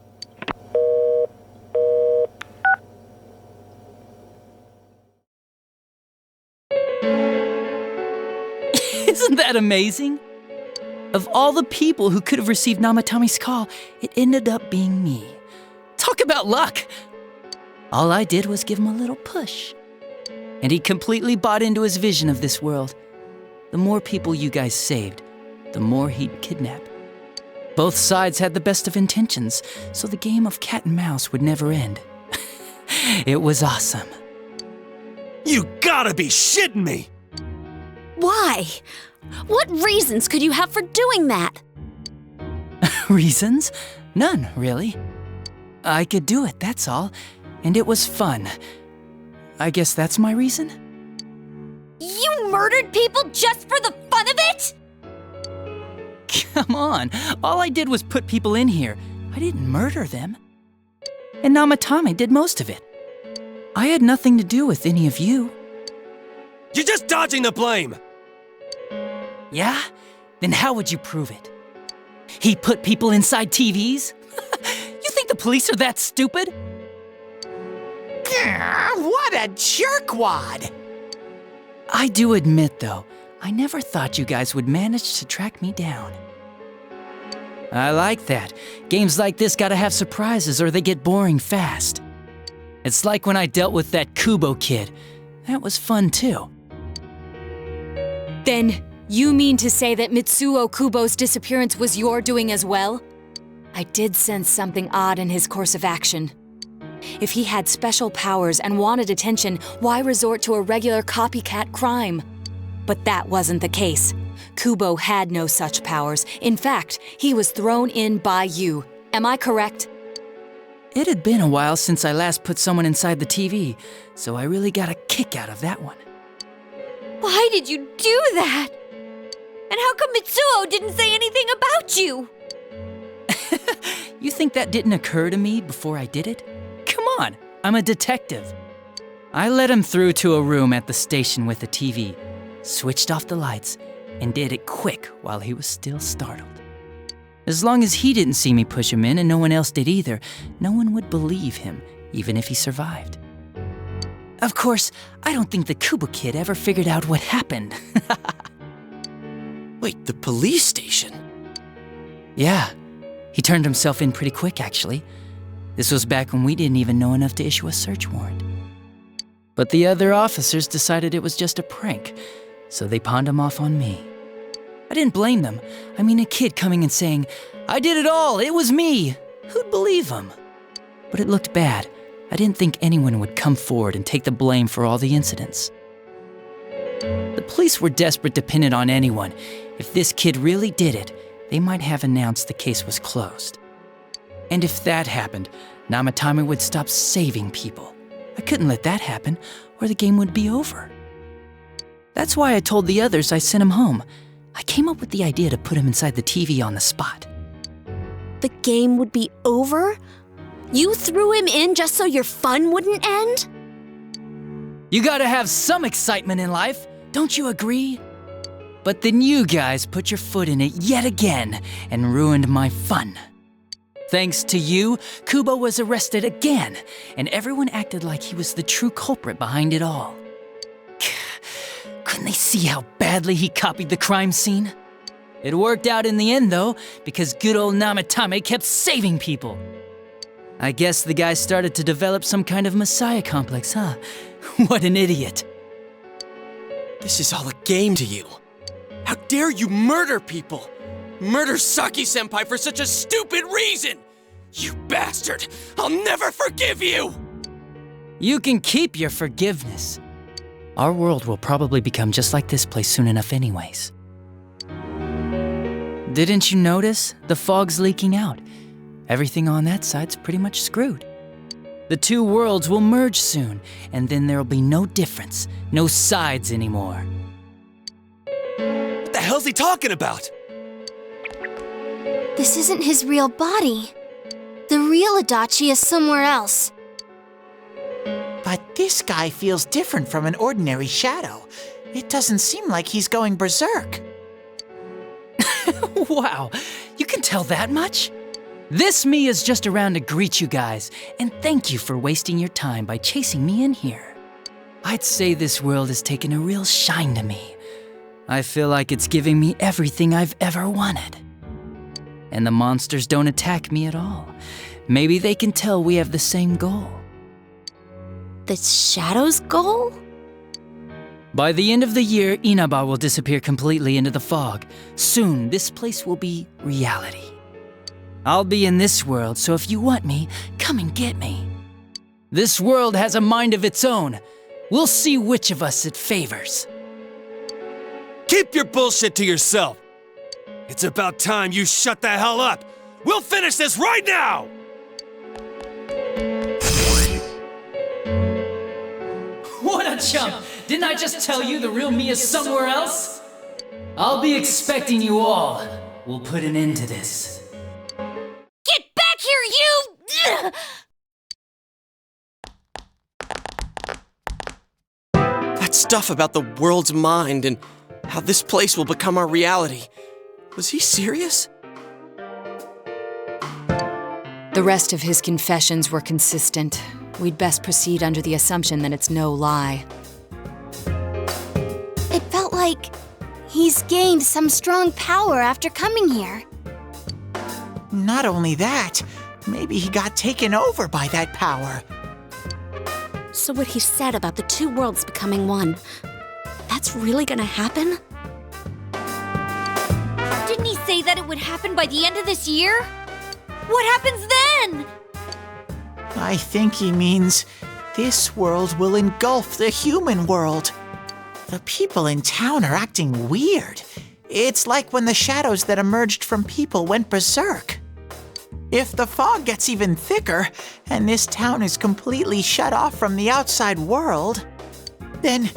Isn't that amazing? Of all the people who could have received Namatame's call, it ended up being me. Talk about luck! All I did was give him a little push. And he completely bought into his vision of this world. The more people you guys saved, the more he'd kidnap. Both sides had the best of intentions, so the game of cat and mouse would never end. It was awesome. You gotta be shitting me! Why? What reasons could you have for doing that? Reasons? None, really. I could do it, that's all. And it was fun. I guess that's my reason? You murdered people just for the fun of it? Come on, all I did was put people in here. I didn't murder them. And Namatame did most of it. I had nothing to do with any of you. You're just dodging the blame! Yeah? Then how would you prove it? He put people inside TVs? You think the police are that stupid? What a jerkwad! I do admit, though, I never thought you guys would manage to track me down. I like that. Games like this gotta have surprises or they get boring fast. It's like when I dealt with that Kubo kid. That was fun, too. Then, you mean to say that Mitsuo Kubo's disappearance was your doing as well? I did sense something odd in his course of action. If he had special powers and wanted attention, why resort to a regular copycat crime? But that wasn't the case. Kubo had no such powers. In fact, he was thrown in by you. Am I correct? It had been a while since I last put someone inside the TV, so I really got a kick out of that one. Why did you do that? And how come Mitsuo didn't say anything about you? You think that didn't occur to me before I did it? Come on, I'm a detective. I let him through to a room at the station with a TV, switched off the lights, and did it quick while he was still startled. As long as he didn't see me push him in and no one else did either, no one would believe him, even if he survived. Of course, I don't think the Kubo kid ever figured out what happened. Wait, the police station? Yeah, he turned himself in pretty quick, actually. This was back when we didn't even know enough to issue a search warrant. But the other officers decided it was just a prank, so they pawned him off on me. I didn't blame them. I mean, a kid coming and saying, "I did it all, it was me." Who'd believe him? But it looked bad. I didn't think anyone would come forward and take the blame for all the incidents. The police were desperate to pin it on anyone. If this kid really did it, they might have announced the case was closed. And if that happened, Namatame would stop saving people. I couldn't let that happen, or the game would be over. That's why I told the others I sent him home. I came up with the idea to put him inside the TV on the spot. The game would be over? You threw him in just so your fun wouldn't end? You gotta have some excitement in life, don't you agree? But then you guys put your foot in it yet again and ruined my fun. Thanks to you, Kubo was arrested again, and everyone acted like he was the true culprit behind it all. Couldn't they see how badly he copied the crime scene? It worked out in the end, though, because good old Namatame kept saving people. I guess the guy started to develop some kind of messiah complex, huh? What an idiot. This is all a game to you. How dare you murder people? Murder Saki-senpai for such a stupid reason! You bastard! I'll never forgive you! You can keep your forgiveness. Our world will probably become just like this place soon enough anyways. Didn't you notice? The fog's leaking out. Everything on that side's pretty much screwed. The two worlds will merge soon, and then there'll be no difference, no sides anymore. What the hell's he talking about? This isn't his real body. The real Adachi is somewhere else. But this guy feels different from an ordinary shadow. It doesn't seem like he's going berserk. Wow, you can tell that much? This me is just around to greet you guys, and thank you for wasting your time by chasing me in here. I'd say this world has taken a real shine to me. I feel like it's giving me everything I've ever wanted. And the monsters don't attack me at all. Maybe they can tell we have the same goal. The Shadow's goal? By the end of the year, Inaba will disappear completely into the fog. Soon, this place will be reality. I'll be in this world, so if you want me, come and get me. This world has a mind of its own. We'll see which of us it favors. Keep your bullshit to yourself. It's about time you shut the hell up. We'll finish this right now! What a chump! Didn't I just tell you the real me is somewhere else? I'll be expecting you all. We'll put an end to this. Get back here, you! That stuff about the world's mind and how this place will become our reality. Was he serious? The rest of his confessions were consistent. We'd best proceed under the assumption that it's no lie. It felt like he's gained some strong power after coming here. Not only that, maybe he got taken over by that power. So what he said about the two worlds becoming one, that's really gonna happen? Didn't he say that it would happen by the end of this year? What happens then? I think he means this world will engulf the human world. The people in town are acting weird. It's like when the shadows that emerged from people went berserk. If the fog gets even thicker, and this town is completely shut off from the outside world, then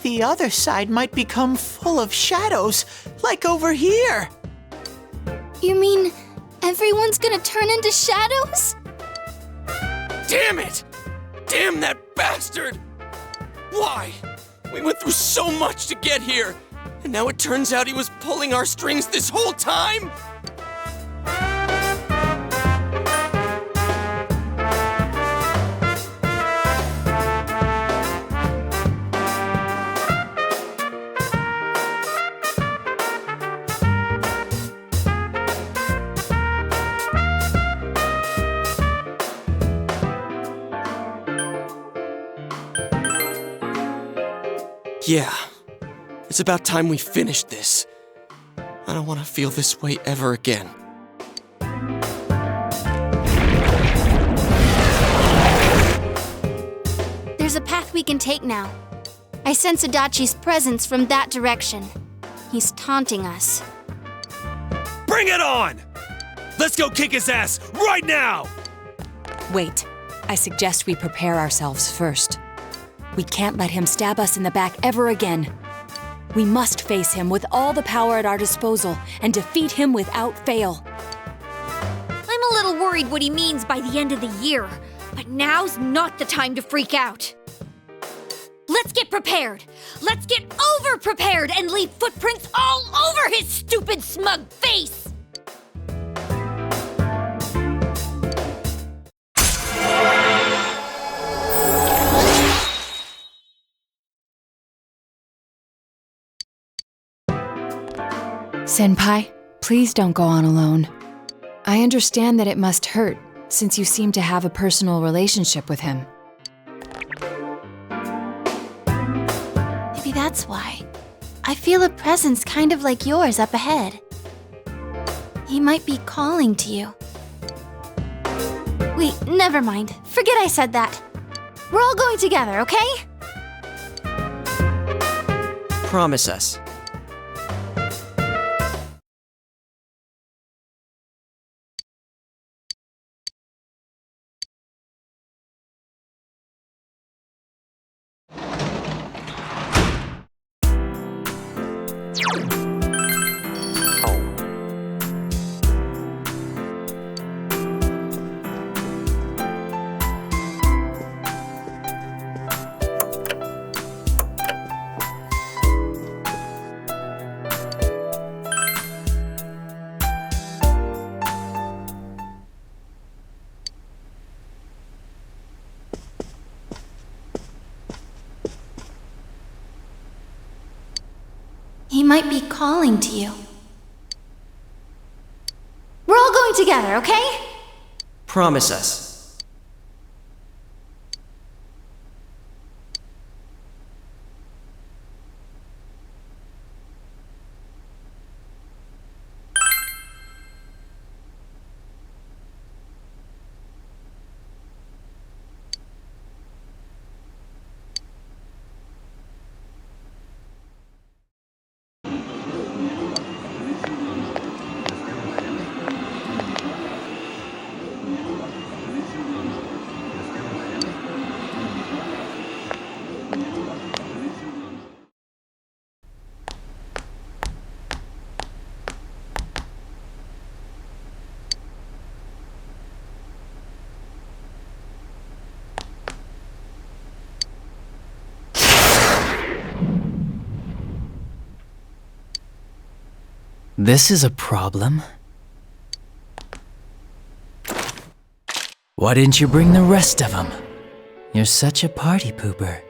the other side might become full of shadows, like over here. You mean everyone's gonna turn into shadows? Damn it! Damn that bastard! Why? We went through so much to get here, and now it turns out he was pulling our strings this whole time? Yeah, it's about time we finished this. I don't want to feel this way ever again. There's a path we can take now. I sense Adachi's presence from that direction. He's taunting us. Bring it on! Let's go kick his ass right now! Wait, I suggest we prepare ourselves first. We can't let him stab us in the back ever again. We must face him with all the power at our disposal and defeat him without fail. I'm a little worried what he means by the end of the year, but now's not the time to freak out. Let's get prepared. Let's get over-prepared and leave footprints all over his stupid, smug face! Senpai, please don't go on alone. I understand that it must hurt, since you seem to have a personal relationship with him. Maybe that's why. I feel a presence kind of like yours up ahead. He might be calling to you. Wait, never mind. Forget I said that. We're all going together, okay? Promise us. He might be calling to you. We're all going together, okay? Promise us. This is a problem. Why didn't you bring the rest of them? You're such a party pooper.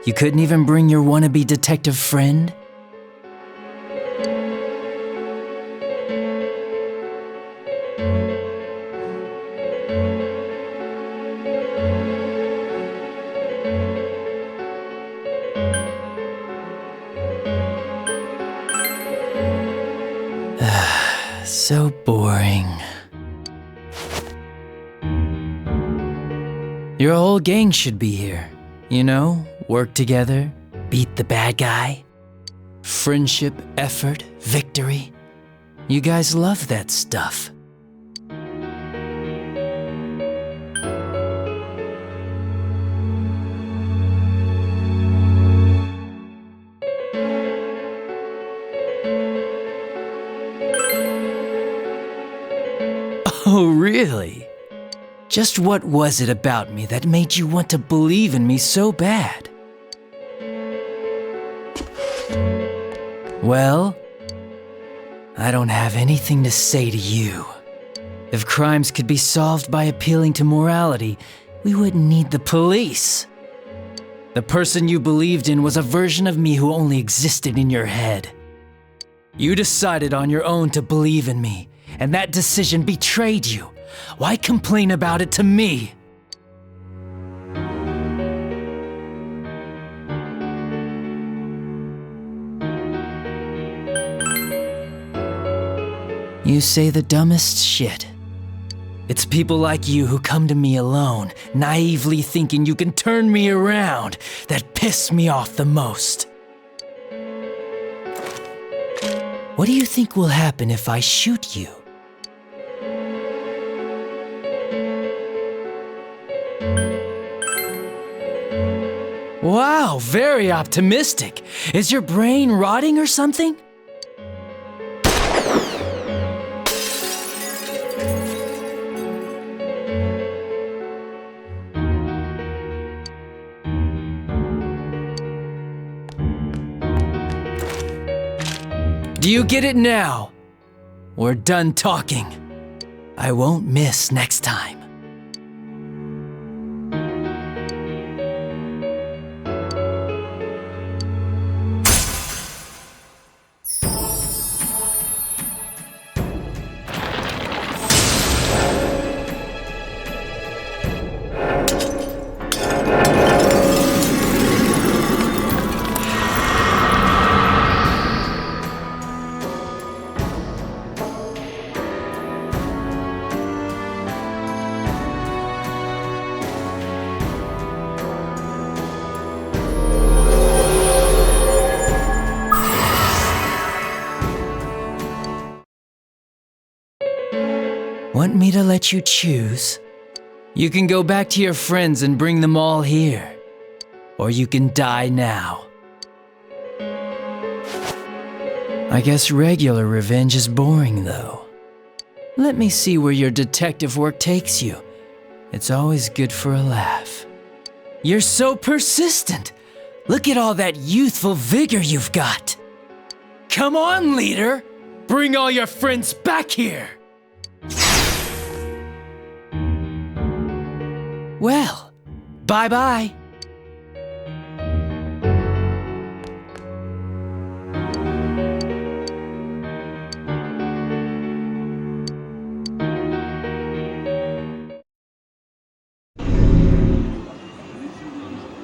You couldn't even bring your wannabe detective friend? So boring. Your whole gang should be here. You know, work together, beat the bad guy. Friendship, effort, victory. You guys love that stuff. Oh, really? Just what was it about me that made you want to believe in me so bad? Well, I don't have anything to say to you. If crimes could be solved by appealing to morality, we wouldn't need the police. The person you believed in was a version of me who only existed in your head. You decided on your own to believe in me, and that decision betrayed you. Why complain about it to me? You say the dumbest shit. It's people like you who come to me alone, naively thinking you can turn me around, that piss me off the most. What do you think will happen if I shoot you? Wow, very optimistic. Is your brain rotting or something? Do you get it now? We're done talking. I won't miss next time. Want me to let you choose? You can go back to your friends and bring them all here. Or you can die now. I guess regular revenge is boring, though. Let me see where your detective work takes you. It's always good for a laugh. You're so persistent. Look at all that youthful vigor you've got. Come on, leader. Bring all your friends back here. Well, bye-bye.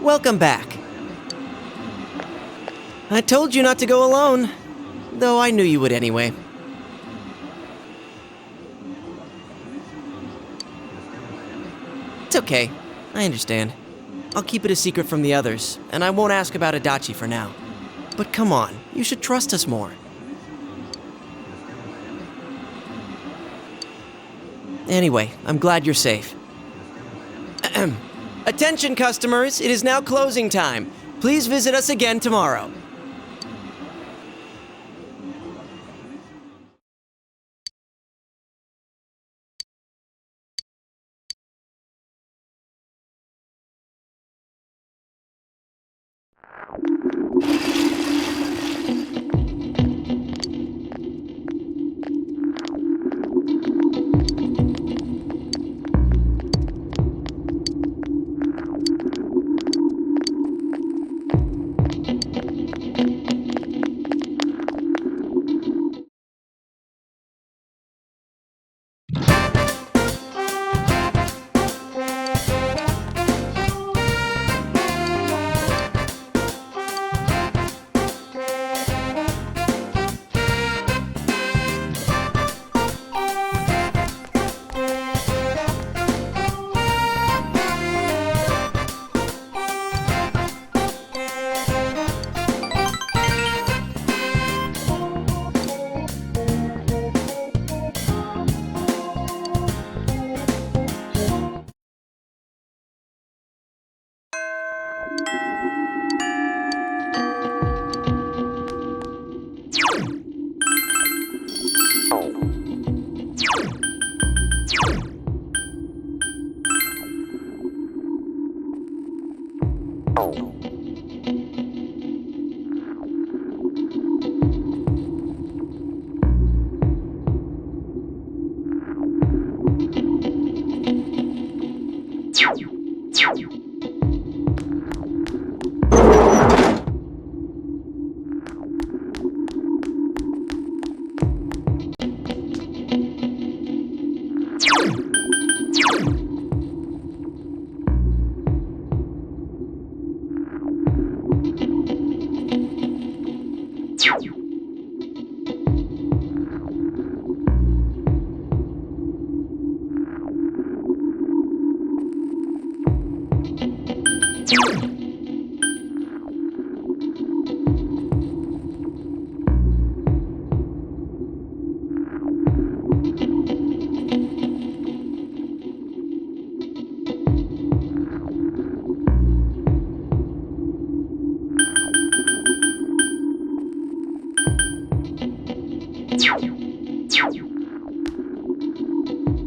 Welcome back. I told you not to go alone, though I knew you would anyway. It's okay. I understand. I'll keep it a secret from the others, and I won't ask about Adachi for now. But come on, you should trust us more. Anyway, I'm glad you're safe. Attention customers, it is now closing time. Please visit us again tomorrow.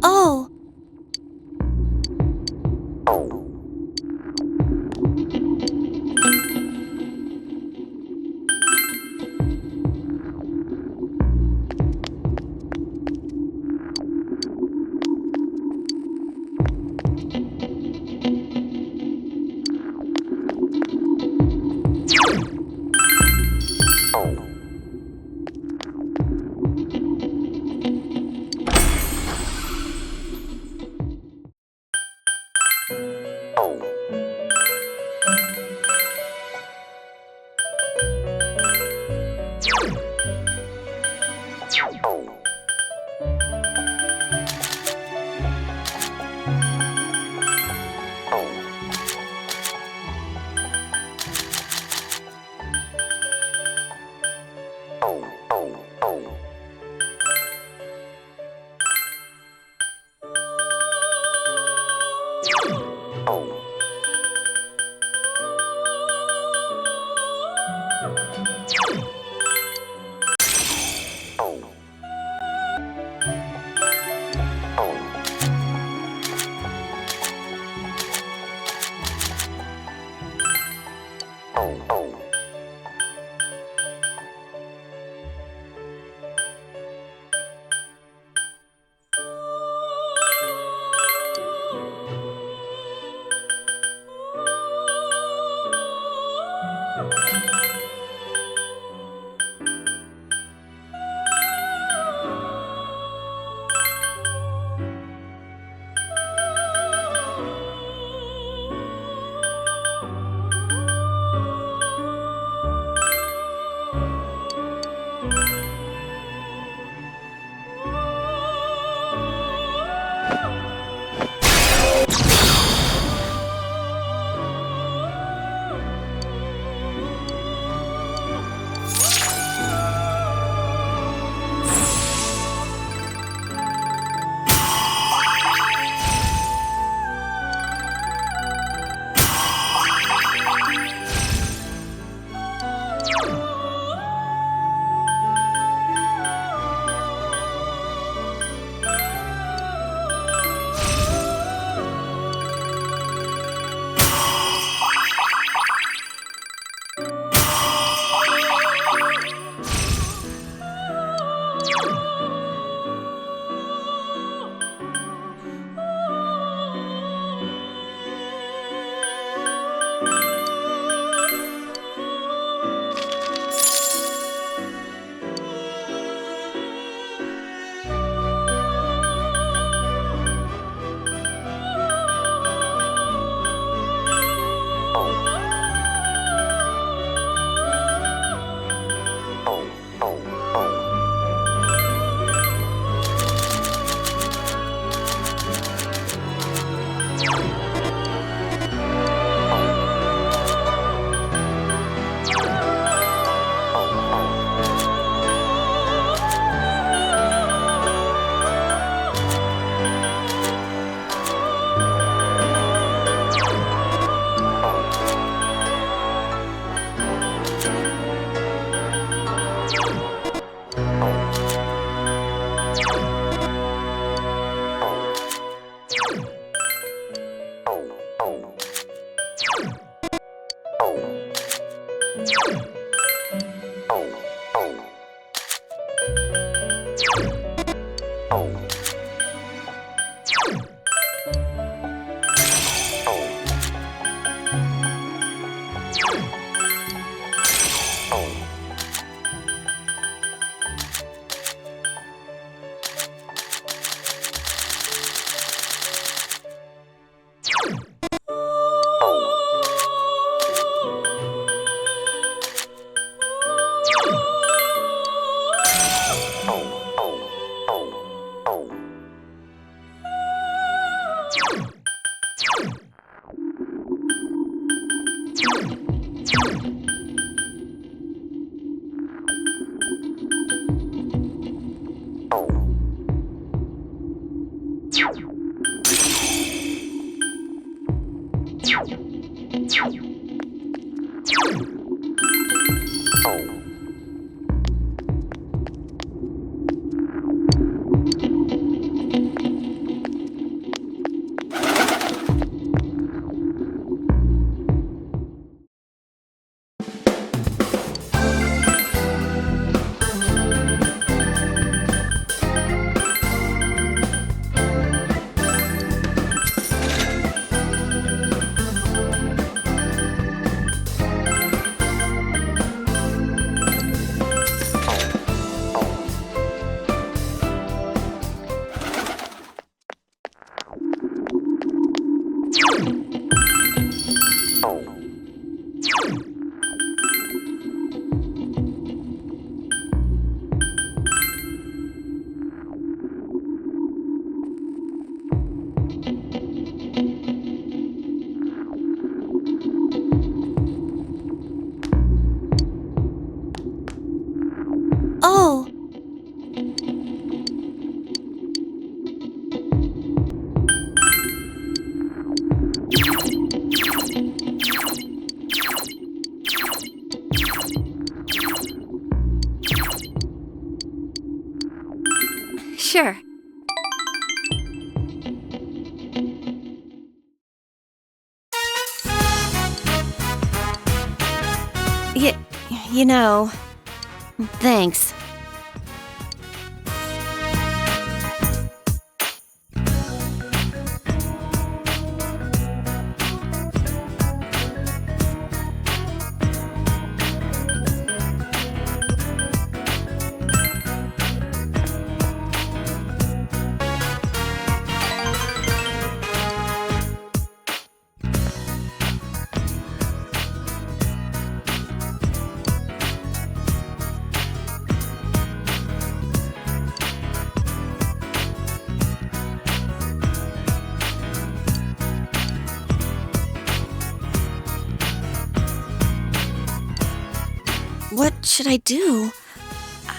Oh. Sure. You know... Thanks. What should I do?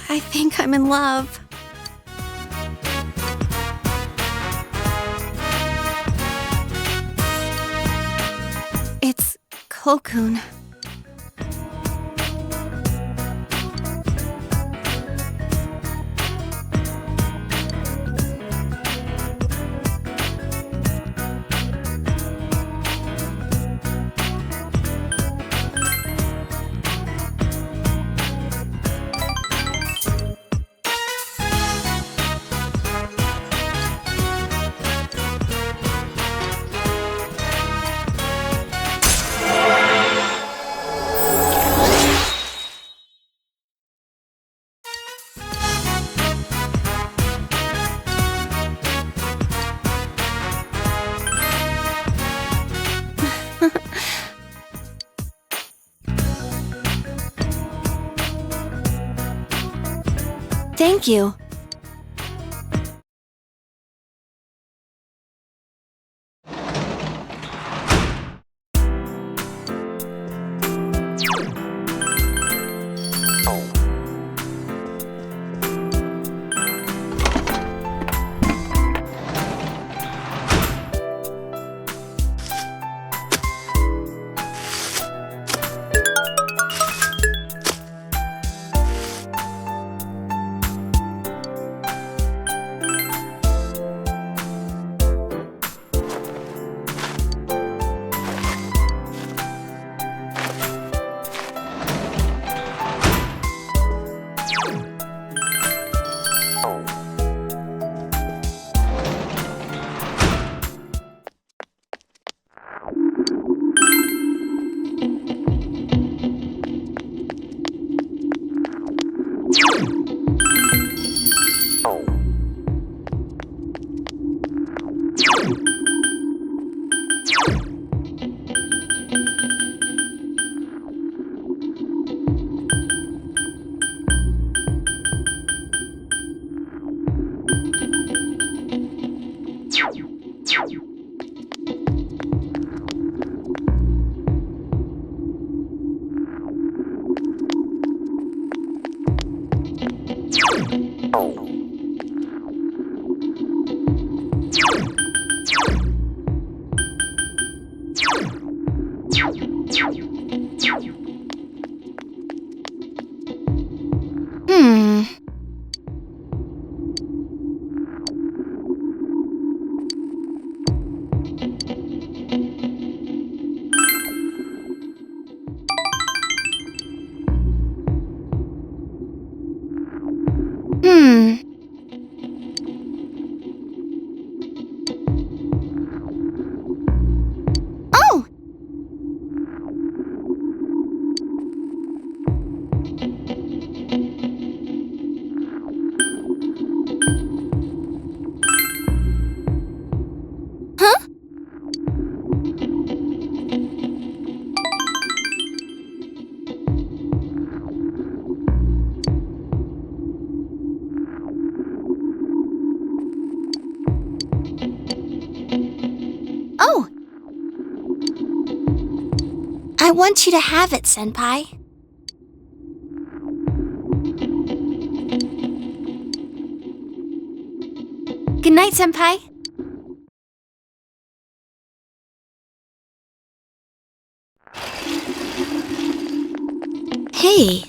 I think I'm in love. It's Kolkun. Thank you. I want you to have it, Senpai. Good night, Senpai. Hey.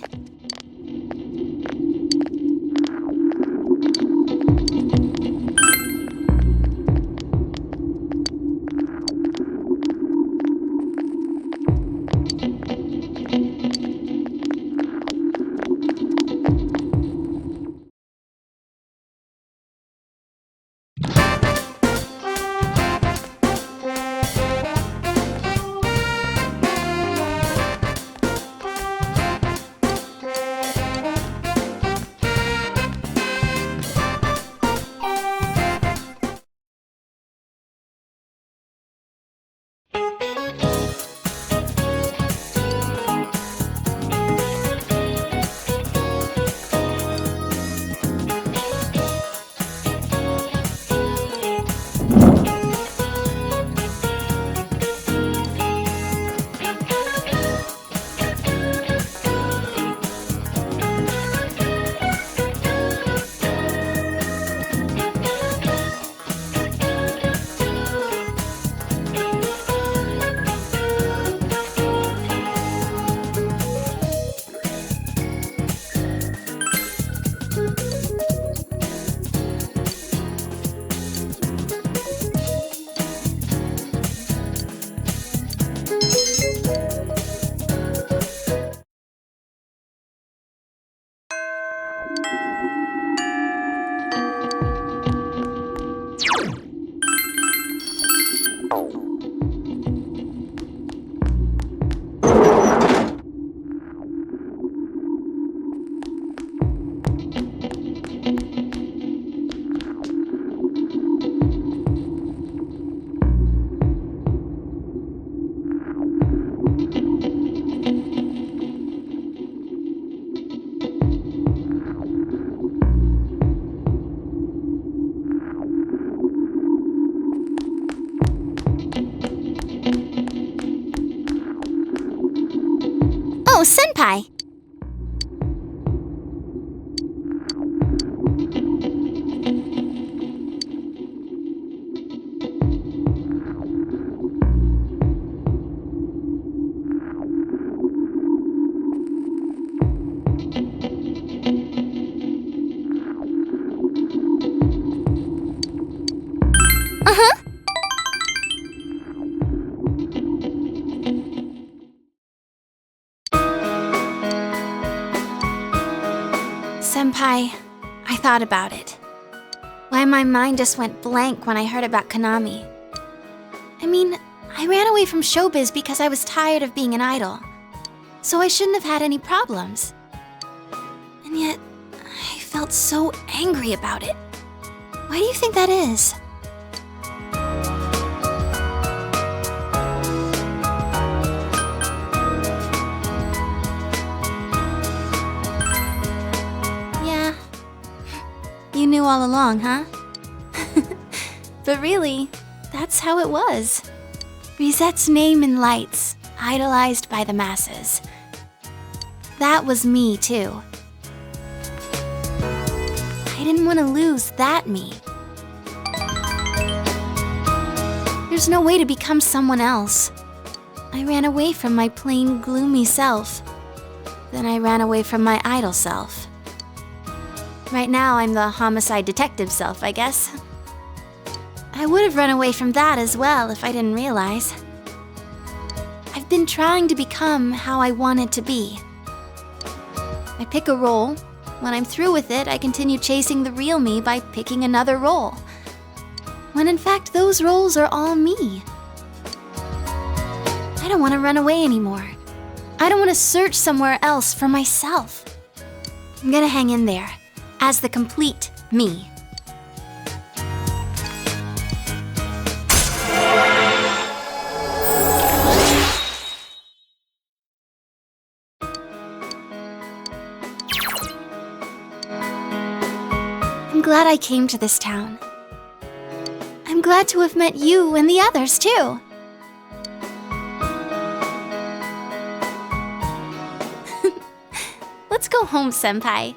Senpai. Senpai, I thought about it. Why my mind just went blank when I heard about Konami. I mean, I ran away from showbiz because I was tired of being an idol. So I shouldn't have had any problems. And yet, I felt so angry about it. Why do you think that is? You knew all along, huh? But really, that's how it was. Rizette's name in lights, idolized by the masses. That was me, too. I didn't want to lose that me. There's no way to become someone else. I ran away from my plain, gloomy self. Then I ran away from my idol self. Right now, I'm the homicide detective self, I guess. I would have run away from that as well if I didn't realize. I've been trying to become how I wanted to be. I pick a role. When I'm through with it, I continue chasing the real me by picking another role. When in fact, those roles are all me. I don't want to run away anymore. I don't want to search somewhere else for myself. I'm gonna hang in there. As the complete me. I'm glad I came to this town. I'm glad to have met you and the others, too. Let's go home, Senpai.